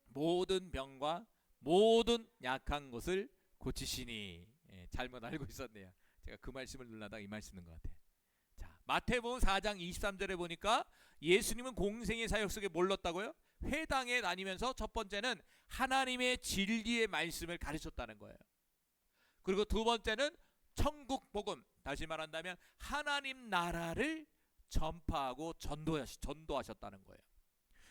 모든 병과 모든 약한 것을 고치시니. 잘못 알고 있었네요. 제가 그 말씀을 눌러다가 이 말씀 있는 것 같아요. 자, 마태복음 4장 23절에 보니까 예수님은 공생의 사역 속에 몰랐다고요? 회당에 다니면서 첫 번째는 하나님의 진리의 말씀을 가르쳤다는 거예요. 그리고 두 번째는 천국 복음, 다시 말한다면 하나님 나라를 전파하고 전도하셨다는 거예요.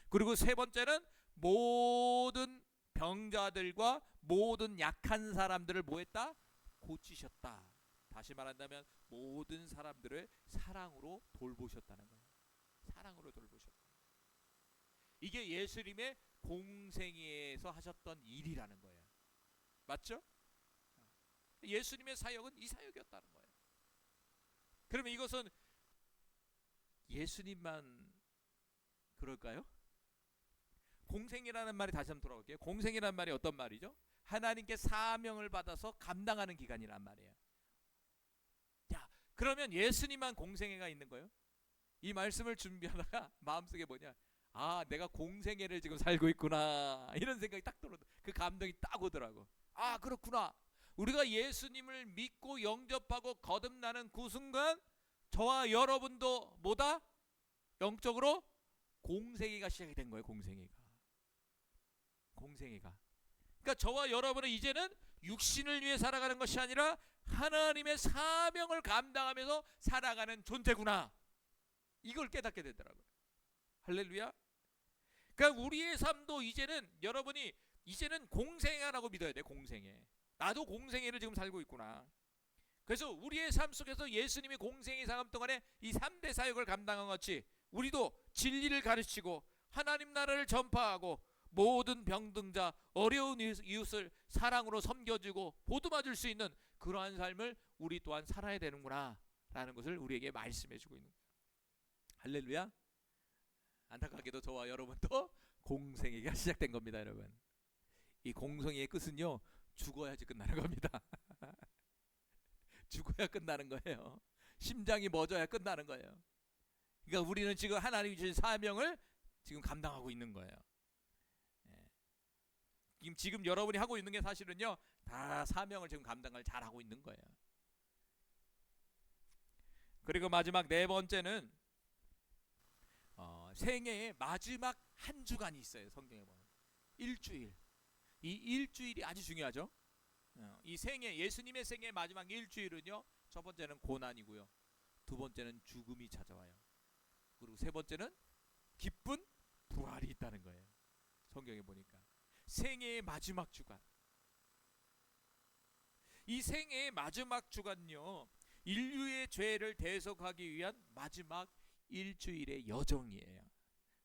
그리고 세 번째는 모든 병자들과 모든 약한 사람들을 뭐했다? 고치셨다. 다시 말한다면 모든 사람들을 사랑으로 돌보셨다는 거예요. 사랑으로 돌보셨다. 이게 예수님의 공생애에서 하셨던 일이라는 거예요. 맞죠? 예수님의 사역은 이 사역이었다는 거예요. 그러면 이것은 예수님만 그럴까요? 공생이라는 말이 다시 한번 돌아올게요. 공생이라는 말이 어떤 말이죠? 하나님께 사명을 받아서 감당하는 기간이란 말이에요. 자, 그러면 예수님만 공생애가 있는 거예요? 이 말씀을 준비하다가 마음속에 뭐냐? 아, 내가 공생애를 지금 살고 있구나, 이런 생각이 딱 들어. 그 감동이 딱 오더라고. 아, 그렇구나. 우리가 예수님을 믿고 영접하고 거듭나는 그 순간 저와 여러분도 뭐다? 영적으로 공생애가 시작이 된 거예요. 공생애가. 그러니까 저와 여러분은 이제는 육신을 위해 살아가는 것이 아니라 하나님의 사명을 감당하면서 살아가는 존재구나, 이걸 깨닫게 되더라고요. 할렐루야. 그러니까 우리의 삶도 이제는 여러분이 이제는 공생애라고 믿어야 돼. 공생애. 나도 공생애를 지금 살고 있구나. 그래서 우리의 삶 속에서 예수님이 공생애 삶 동안에 이 3대 사역을 감당한 것이 우리도 진리를 가르치고 하나님 나라를 전파하고 모든 병든자 어려운 이웃을 사랑으로 섬겨주고 보듬어줄 수 있는 그러한 삶을 우리 또한 살아야 되는구나 라는 것을 우리에게 말씀해주고 있는 거예요. 할렐루야. 안타깝게도 저와 여러분도 공생애가 시작된 겁니다. 여러분, 이 공생애의 끝은요 죽어야지 끝나는 겁니다. 죽어야 끝나는 거예요. 심장이 멎어야 끝나는 거예요. 그러니까 우리는 지금 하나님이 주신 사명을 지금 감당하고 있는 거예요. 지금 여러분이 하고 있는 게 사실은요 다 사명을 지금 감당을 잘하고 있는 거예요. 그리고 마지막 네 번째는 생애의 마지막 한 주간이 있어요. 성경에 보면 일주일. 이 일주일이 아주 중요하죠. 이 생애, 예수님의 생애 마지막 일주일은요, 첫 번째는 고난이고요, 두 번째는 죽음이 찾아와요, 그리고 세 번째는 기쁜 부활이 있다는 거예요. 성경에 보니까 생애의 마지막 주간. 이 생애의 마지막 주간요, 인류의 죄를 대속하기 위한 마지막 일주일의 여정이에요.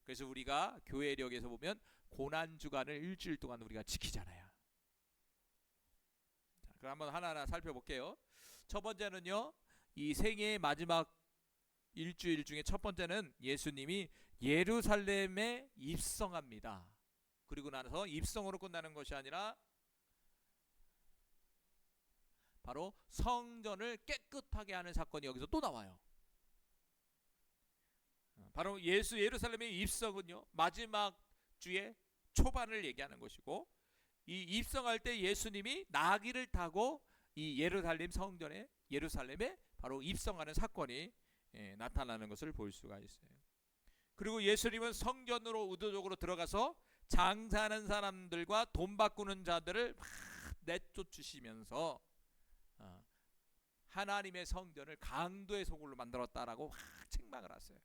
그래서 우리가 교회력에서 보면 고난 주간을 일주일 동안 우리가 지키잖아요. 자, 그럼 한번 하나하나 살펴볼게요. 첫 번째는요, 이 생애의 마지막 일주일 중에 첫 번째는 예수님이 예루살렘에 입성합니다. 그리고 나서 입성으로 끝나는 것이 아니라 바로 성전을 깨끗하게 하는 사건이 여기서 또 나와요. 바로 예루살렘의 입성은요, 마지막 주의 초반을 얘기하는 것이고, 이 입성할 때 예수님이 나귀를 타고 이 예루살렘 성전에, 예루살렘에 바로 입성하는 사건이 나타나는 것을 볼 수가 있어요. 그리고 예수님은 성전으로 의도적으로 들어가서 장사하는 사람들과 돈 바꾸는 자들을 막 내쫓으시면서 하나님의 성전을 강도의 소굴로 만들었다라고 막 책망을 하세요.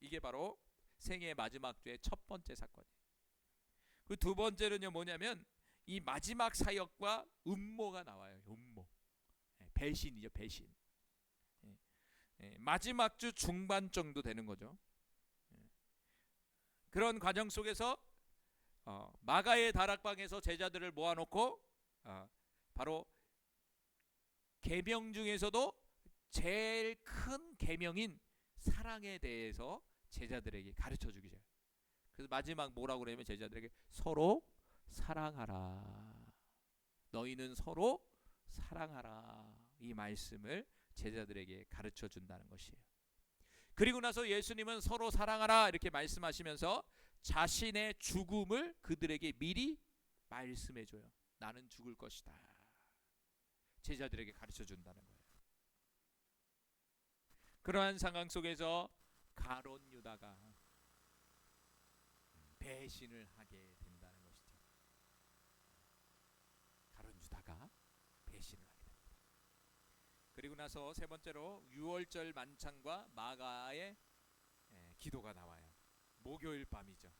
이게 바로 생애의 마지막 주의 첫 번째 사건이에요. 그 두 번째는요, 뭐냐면 이 마지막 사역과 음모가 나와요. 음모, 배신이죠, 배신. 마지막 주 중반 정도 되는 거죠. 그런 과정 속에서 마가의 다락방에서 제자들을 모아놓고 바로 계명 중에서도 제일 큰 계명인 사랑에 대해서 제자들에게 가르쳐 주기 시작해요. 그래서 마지막 뭐라고 그러냐면 제자들에게 서로 사랑하라. 너희는 서로 사랑하라. 이 말씀을 제자들에게 가르쳐 준다는 것이에요. 그리고 나서 예수님은 서로 사랑하라 이렇게 말씀하시면서 자신의 죽음을 그들에게 미리 말씀해 줘요. 나는 죽을 것이다. 제자들에게 가르쳐 준다는 거예요. 그러한 상황 속에서 가룟 유다가 배신을 하게 된다는 것이죠. 가룟 유다가 배신을 하게 됩니다. 그리고 나서 세 번째로 유월절 만찬과 마가의 기도가 나와요. 목요일 밤이죠.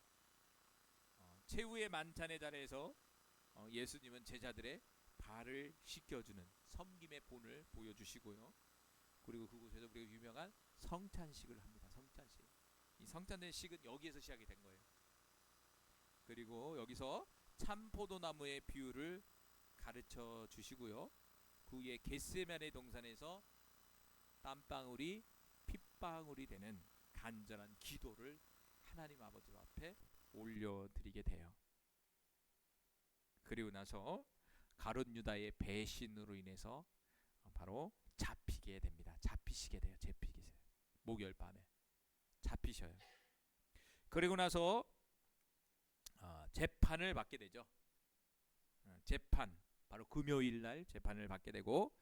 최후의 만찬의 자리에서 예수님은 제자들의 발을 씻겨주는 섬김의 본을 보여주시고요. 그리고 그곳에서 우리가 유명한 성찬식을 합니다. 성찬식. 이 성찬식은 여기에서 시작이 된 거예요. 그리고 여기서 참포도나무의 비유를 가르쳐 주시고요. 그 후에 겟세마네 동산에서 땀방울이 핏방울이 되는 간절한 기도를 하나님 아버지 앞에 올려드리게 돼요. 그리고 나서 가룟 유다의 배신으로 인해서 바로 잡히게 됩니다. 잡히시게 돼요. 잡히게 돼요. 목요일 밤에 잡히셔요. 그리고 나서 재판을 받게 되죠. 재판, 바로 금요일 날 재판을 받게 되고,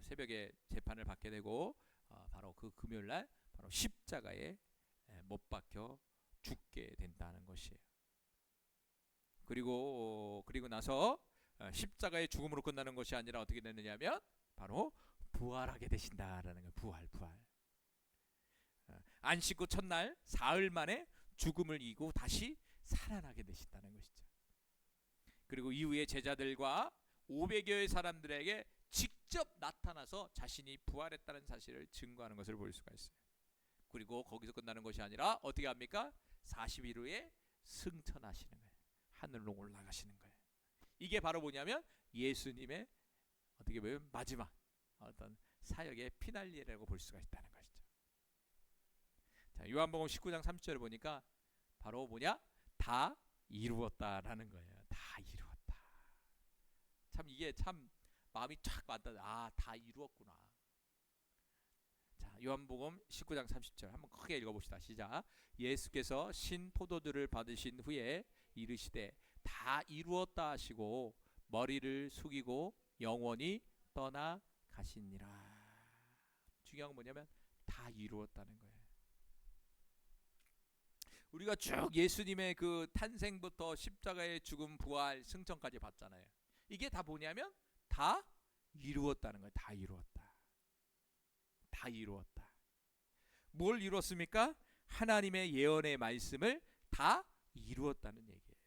새벽에 재판을 받게 되고, 바로 그 금요일 날 바로 십자가에 못 박혀 죽게 된다는 것이에요. 그리고 나서 십자가의 죽음으로 끝나는 것이 아니라 어떻게 되느냐면 바로 부활하게 되신다라는 거예요. 부활. 안식 후 첫날 사흘 만에 죽음을 이기고 다시 살아나게 되신다는 것이죠. 그리고 이후에 제자들과 500여의 사람들에게 직접 나타나서 자신이 부활했다는 사실을 증거하는 것을 볼 수가 있어요. 그리고 거기서 끝나는 것이 아니라 어떻게 합니까? 40일 후에 승천하시는 거예요. 하늘로 올라가시는 거예요. 이게 바로 뭐냐면 예수님의 어떻게 보면 마지막 어떤 사역의 피날레라고 볼 수가 있다는 것이죠. 자, 요한복음 19장 30절을 보니까 바로 뭐냐? 다 이루었다라는 거예요. 다 이루었다. 참 이게 참 마음이 쫙 와닿아. 다 이루었구나. 자, 요한복음 19장 30절 한번 크게 읽어봅시다. 시작. 예수께서 신 포도주를 받으신 후에 이르시되 다 이루었다 하시고 머리를 숙이고 영원히 떠나 가시니라. 중요한 건 뭐냐면 다 이루었다는 거예요. 우리가 쭉 예수님의 그 탄생부터 십자가의 죽음, 부활, 승천까지 봤잖아요. 이게 다 뭐냐면 다 이루었다는 거예요. 다 이루었다. 다 이루었다. 뭘 이뤘습니까? 하나님의 예언의 말씀을 다 이루었다는 얘기예요.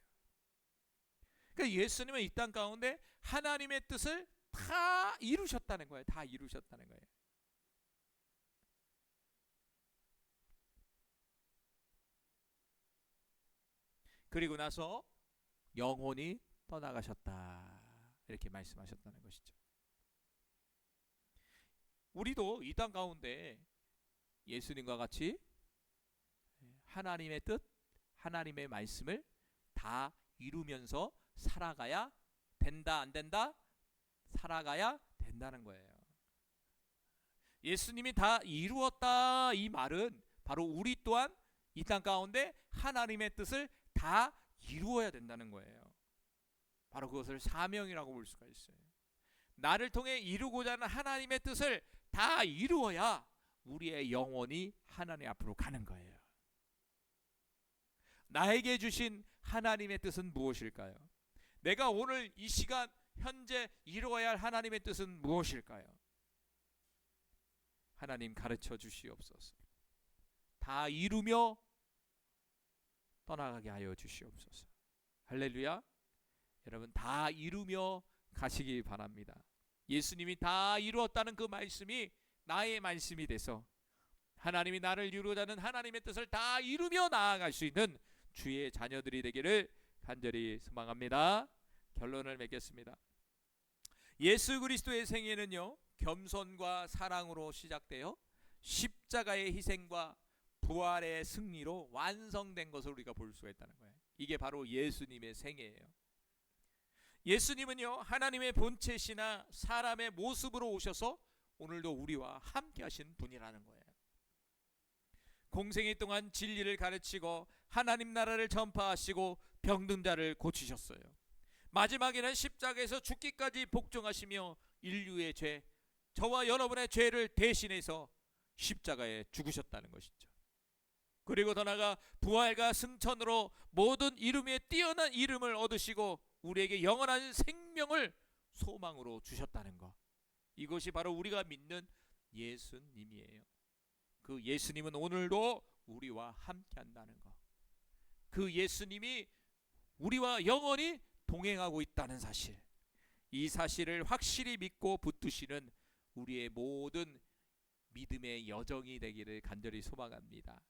그러니까 예수님은 이 땅 가운데 하나님의 뜻을 다 이루셨다는 거예요. 다 이루셨다는 거예요. 그리고 나서 영혼이 떠나가셨다, 이렇게 말씀하셨다는 것이죠. 우리도 이 땅 가운데 예수님과 같이 하나님의 뜻, 하나님의 말씀을 다 이루면서 살아가야 된다, 안 된다? 살아가야 된다는 거예요. 예수님이 다 이루었다, 이 말은 바로 우리 또한 이 땅 가운데 하나님의 뜻을 다 이루어야 된다는 거예요. 바로 그것을 사명이라고 볼 수가 있어요. 나를 통해 이루고자 하는 하나님의 뜻을 다 이루어야 우리의 영혼이 하나님 앞으로 가는 거예요. 나에게 주신 하나님의 뜻은 무엇일까요? 내가 오늘 이 시간 현재 이루어야 할 하나님의 뜻은 무엇일까요? 하나님 가르쳐 주시옵소서. 다 이루며 떠나가게 하여 주시옵소서. 할렐루야. 여러분, 다 이루며 가시기 바랍니다. 예수님이 다 이루었다는 그 말씀이 나의 말씀이 돼서 하나님이 나를 이루자는 하나님의 뜻을 다 이루며 나아갈 수 있는 주의 자녀들이 되기를 간절히 소망합니다. 결론을 맺겠습니다. 예수 그리스도의 생애는요, 겸손과 사랑으로 시작되어 십자가의 희생과 부활의 승리로 완성된 것을 우리가 볼 수가 있다는 거예요. 이게 바로 예수님의 생애예요. 예수님은요, 하나님의 본체시나 사람의 모습으로 오셔서 오늘도 우리와 함께 하신 분이라는 거예요. 공생애 동안 진리를 가르치고 하나님 나라를 전파하시고 병든 자를 고치셨어요. 마지막에는 십자가에서 죽기까지 복종하시며 인류의 죄, 저와 여러분의 죄를 대신해서 십자가에 죽으셨다는 것이죠. 그리고 더 나아가 부활과 승천으로 모든 이름에 뛰어난 이름을 얻으시고 우리에게 영원한 생명을 소망으로 주셨다는 것, 이것이 바로 우리가 믿는 예수님이에요. 그 예수님은 오늘도 우리와 함께 한다는 것, 그 예수님이 우리와 영원히 동행하고 있다는 사실, 이 사실을 확실히 믿고 붙드시는 우리의 모든 믿음의 여정이 되기를 간절히 소망합니다.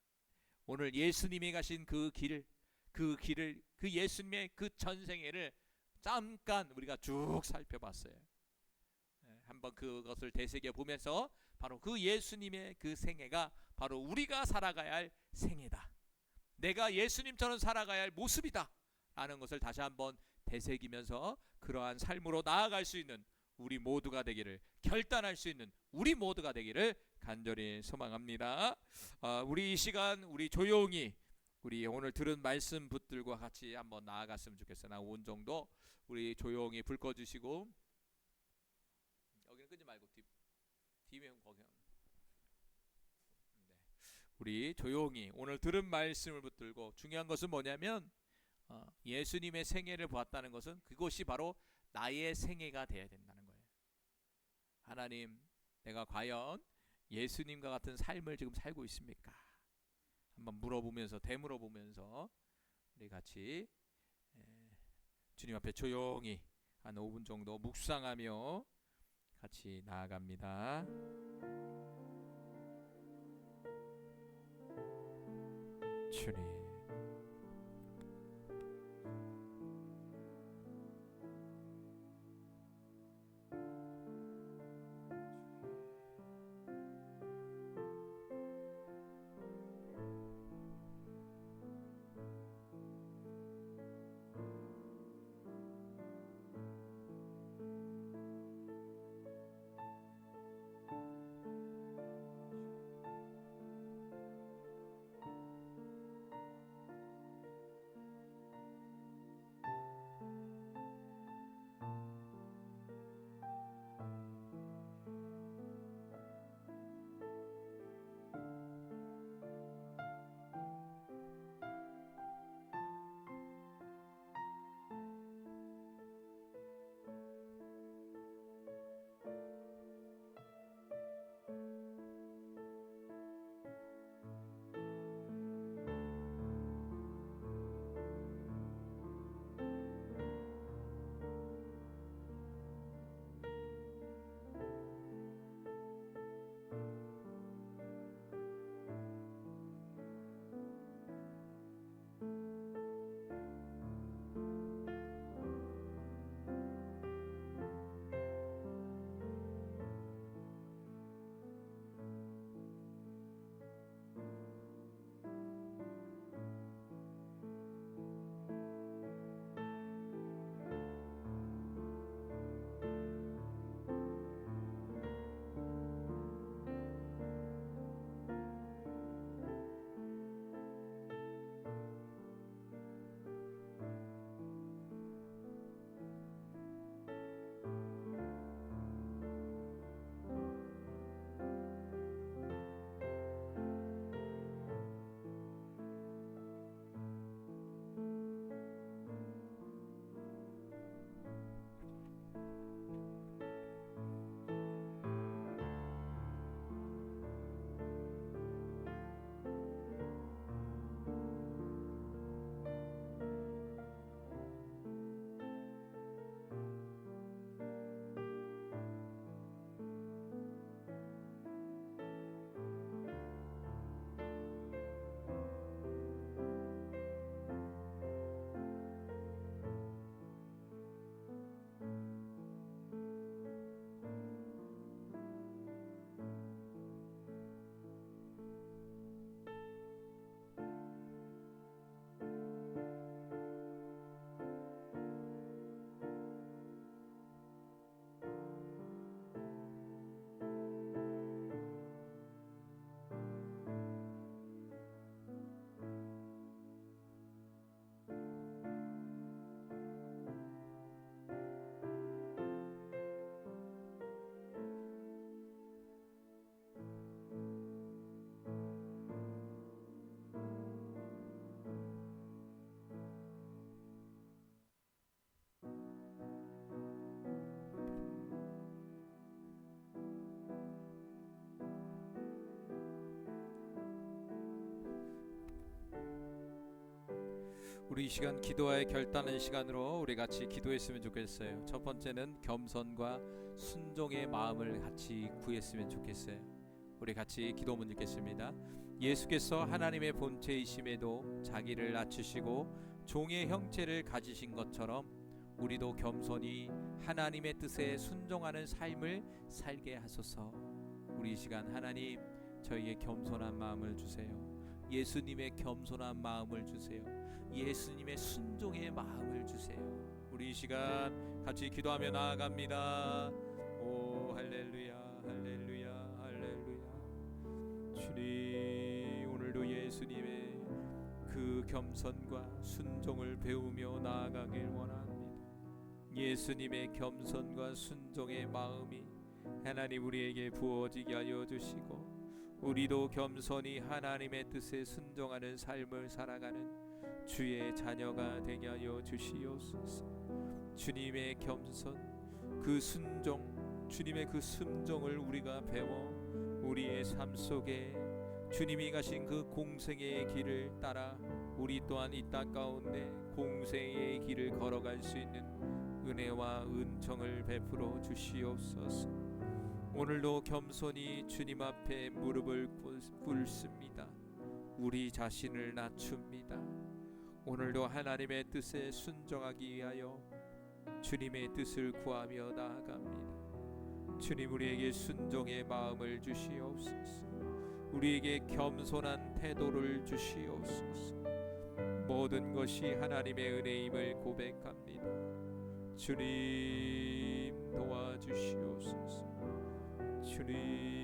오늘 예수님이 가신 그 길을, 그 예수님의 그 전생애를 잠깐 우리가 쭉 살펴봤어요. 한번 그것을 되새겨 보면서 바로 그 예수님의 그 생애가 바로 우리가 살아가야 할 생애다, 내가 예수님처럼 살아가야 할 모습이다 라는 것을 다시 한번 되새기면서 그러한 삶으로 나아갈 수 있는 우리 모두가 되기를, 결단할 수 있는 우리 모두가 되기를 간절히 소망합니다. 우리 이 시간 우리 조용히 우리 오늘 들은 말씀 붙들과 같이 한번 나아갔으면 좋겠어요. 한 5분 정도 우리 조용히 불 꺼주시고, 여기는 끄지 말고 뒤에 거기, 우리 조용히 오늘 들은 말씀을 붙들고, 중요한 것은 뭐냐면 예수님의 생애를 보았다는 것은 그것이 바로 나의 생애가 되어야 된다는 거예요. 하나님, 내가 과연 예수님과 같은 삶을 지금 살고 있습니까? 한번 물어보면서, 되물어보면서 우리 같이 주님 앞에 조용히 한 5분 정도 묵상하며 같이 나아갑니다. 주님, 우리 이 시간 기도와의 결단의 시간으로 우리 같이 기도했으면 좋겠어요. 첫 번째는 겸손과 순종의 마음을 같이 구했으면 좋겠어요. 우리 같이 기도문 읽겠습니다. 예수께서 하나님의 본체이심에도 자기를 낮추시고 종의 형체를 가지신 것처럼 우리도 겸손히 하나님의 뜻에 순종하는 삶을 살게 하소서. 우리 이 시간 하나님, 저희의 겸손한 마음을 주세요. 예수님의 겸손한 마음을 주세요. 예수님의 순종의 마음을 주세요. 우리 이 시간 같이 기도하며 나아갑니다. 오 할렐루야, 할렐루야, 할렐루야. 주님, 오늘도 예수님의 그 겸손과 순종을 배우며 나아가길 원합니다. 예수님의 겸손과 순종의 마음이 하나님 우리에게 부어지게 하여 주시고, 우리도 겸손히 하나님의 뜻에 순종하는 삶을 살아가는 주의 자녀가 되게 하여 주시옵소서. 주님의 겸손, 그 순종, 주님의 그 순종을 우리가 배워 우리의 삶 속에 주님이 가신 그 공생의 길을 따라 우리 또한 이 땅 가운데 공생의 길을 걸어갈 수 있는 은혜와 은총을 베풀어 주시옵소서. 오늘도 겸손히 주님 앞에 무릎을 꿇습니다. 우리 자신을 낮춥니다. 오늘도 하나님의 뜻에 순종하기 위하여 주님의 뜻을 구하며 나아갑니다. 주님, 우리에게 순종의 마음을 주시옵소서. 우리에게 겸손한 태도를 주시옵소서. 모든 것이 하나님의 은혜임을 고백합니다. 주님, 도와주시옵소서. 주님,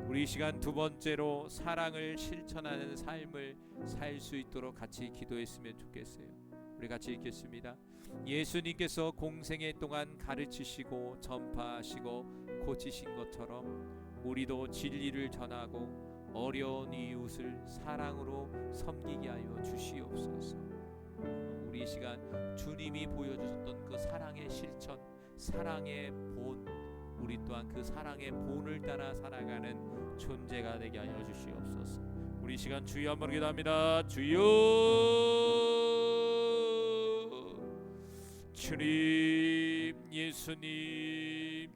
우리 이 시간 두 번째로 사랑을 실천하는 삶을 살 수 있도록 같이 기도했으면 좋겠어요. 우리 같이 읽겠습니다. 예수님께서 공생애 동안 가르치시고 전파하시고 고치신 것처럼 우리도 진리를 전하고 어려운 이웃을 사랑으로 섬기게 하여 주시옵소서. 우리 이 시간 주님이 보여주셨던 그 사랑의 실천, 사랑의 본, 우리 또한 그 사랑의 본을 따라 살아가는 존재가 되게 하여 주시옵소서. 우리 이 시간 주여 한번 기도합니다. 주여, 주님,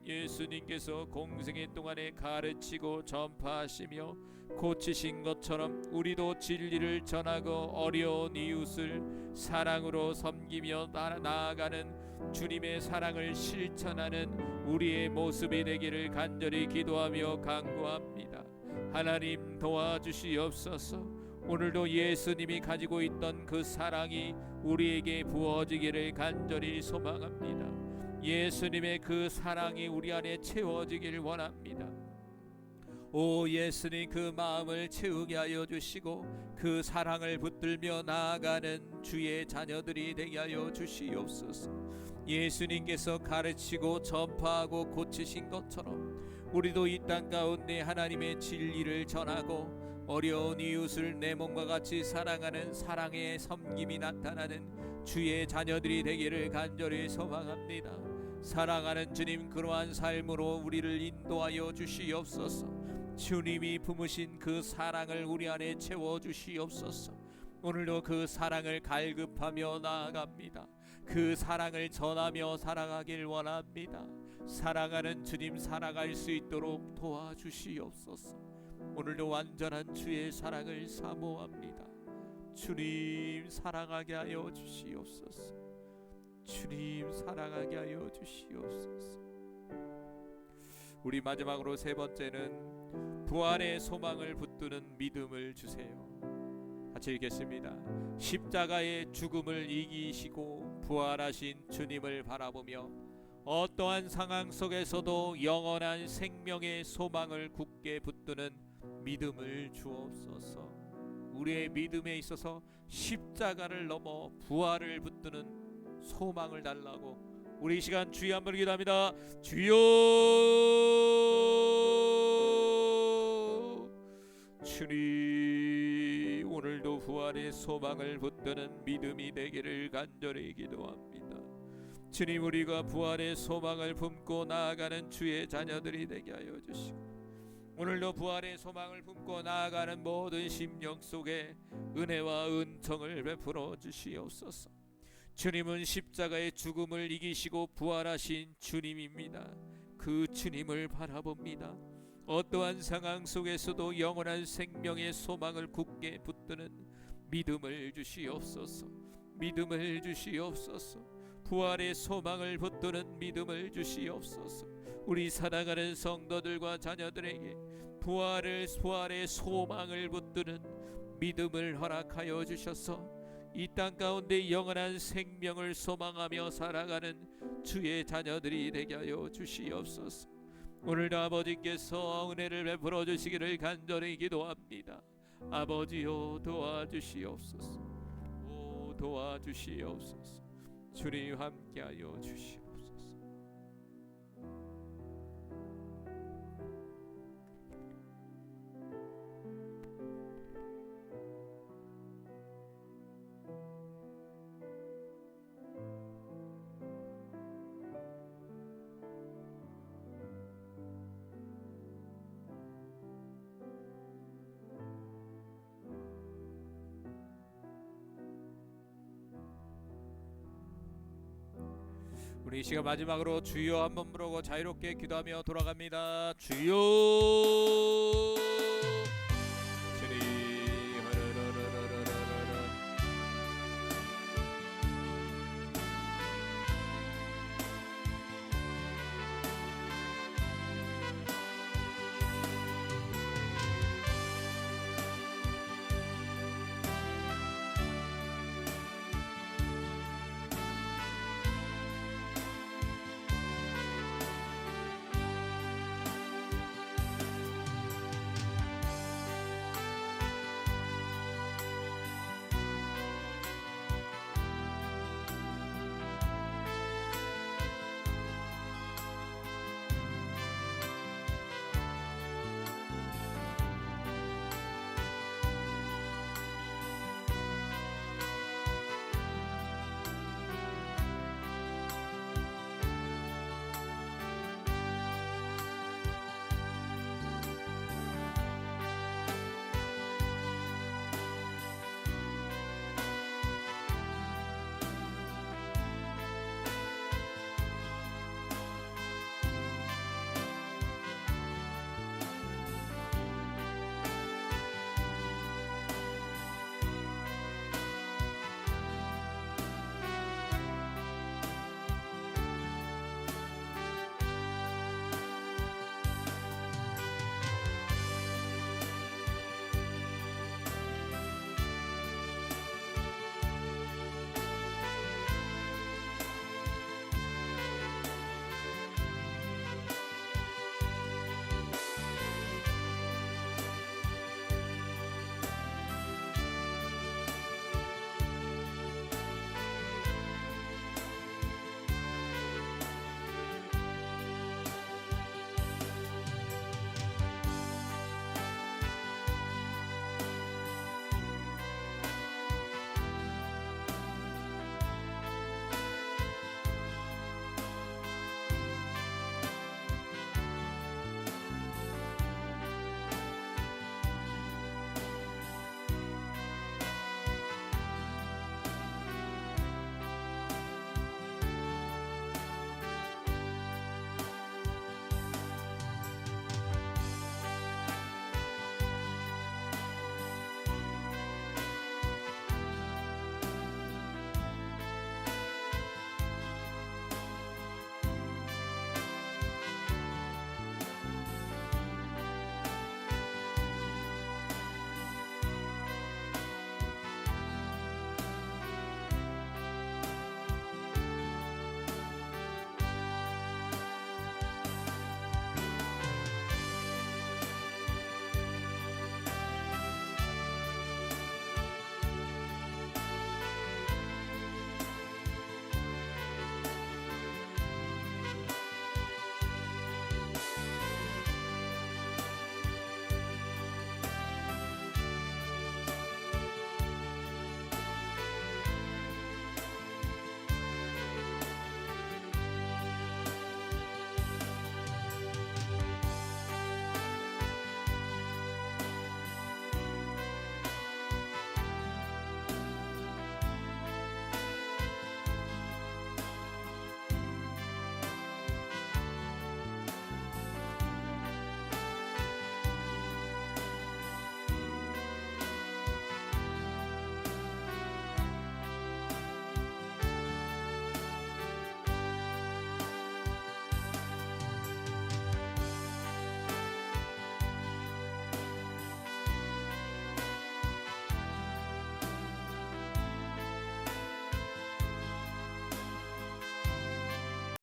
예수님께서 공생애 동안에 가르치고 전파하시며 고치신 것처럼 우리도 진리를 전하고 어려운 이웃을 사랑으로 섬기며 나아가는 주님의 사랑을 실천하는 우리의 모습이 되기를 간절히 기도하며 간구합니다. 하나님, 도와주시옵소서. 오늘도 예수님이 가지고 있던 그 사랑이 우리에게 부어지기를 간절히 소망합니다. 예수님의 그 사랑이 우리 안에 채워지기를 원합니다. 오 예수님, 그 마음을 채우게 하여 주시고 그 사랑을 붙들며 나아가는 주의 자녀들이 되게 하여 주시옵소서. 예수님께서 가르치고 전파하고 고치신 것처럼 우리도 이 땅 가운데 하나님의 진리를 전하고 어려운 이웃을 내 몸과 같이 사랑하는 사랑의 섬김이 나타나는 주의 자녀들이 되기를 간절히 소망합니다. 사랑하는 주님, 그러한 삶으로 우리를 인도하여 주시옵소서. 주님이 품으신 그 사랑을 우리 안에 채워주시옵소서. 오늘도 그 사랑을 갈급하며 나아갑니다. 그 사랑을 전하며 살아가길 원합니다. 사랑하는 주님, 살아갈 수 있도록 도와주시옵소서. 오늘도 완전한 주의 사랑을 사모합니다. 주님, 사랑하게 하여 주시옵소서. 주님, 사랑하게 하여 주시옵소서. 우리 마지막으로 세 번째는 부활의 소망을 붙드는 믿음을 주세요. 같이 읽겠습니다. 십자가의 죽음을 이기시고 부활하신 주님을 바라보며 어떠한 상황 속에서도 영원한 생명의 소망을 굳게 붙드는 믿음을 주옵소서. 우리의 믿음에 있어서 십자가를 넘어 부활을 붙드는 소망을 달라고 우리 이 시간 주여 한번 기도합니다. 주여, 주님, 오늘도 부활의 소망을 붙드는 믿음이 되기를 간절히 기도합니다. 주님, 우리가 부활의 소망을 품고 나아가는 주의 자녀들이 되게 하여 주시고 오늘도 부활의 소망을 품고 나아가는 모든 심령 속에 은혜와 은총을 베풀어 주시옵소서. 주님은 십자가의 죽음을 이기시고 부활하신 주님입니다. 그 주님을 바라봅니다. 어떠한 상황 속에서도 영원한 생명의 소망을 굳게 붙드는 믿음을 주시옵소서. 믿음을 주시옵소서. 부활의 소망을 붙드는 믿음을 주시옵소서. 우리 살아가는 성도들과 자녀들에게 부활의 소망을 붙드는 믿음을 허락하여 주셔서 이 땅 가운데 영원한 생명을 소망하며 살아가는 주의 자녀들이 되게 하여 주시옵소서. 오늘도 아버지께서 은혜를 베풀어 주시기를 간절히 기도합니다. 아버지여 도와주시옵소서. 오 도와주시옵소서. 주님 함께하여 주시옵소서. 우리 이 시간 마지막으로 주여 한번 부르고 자유롭게 기도하며 돌아갑니다. 주여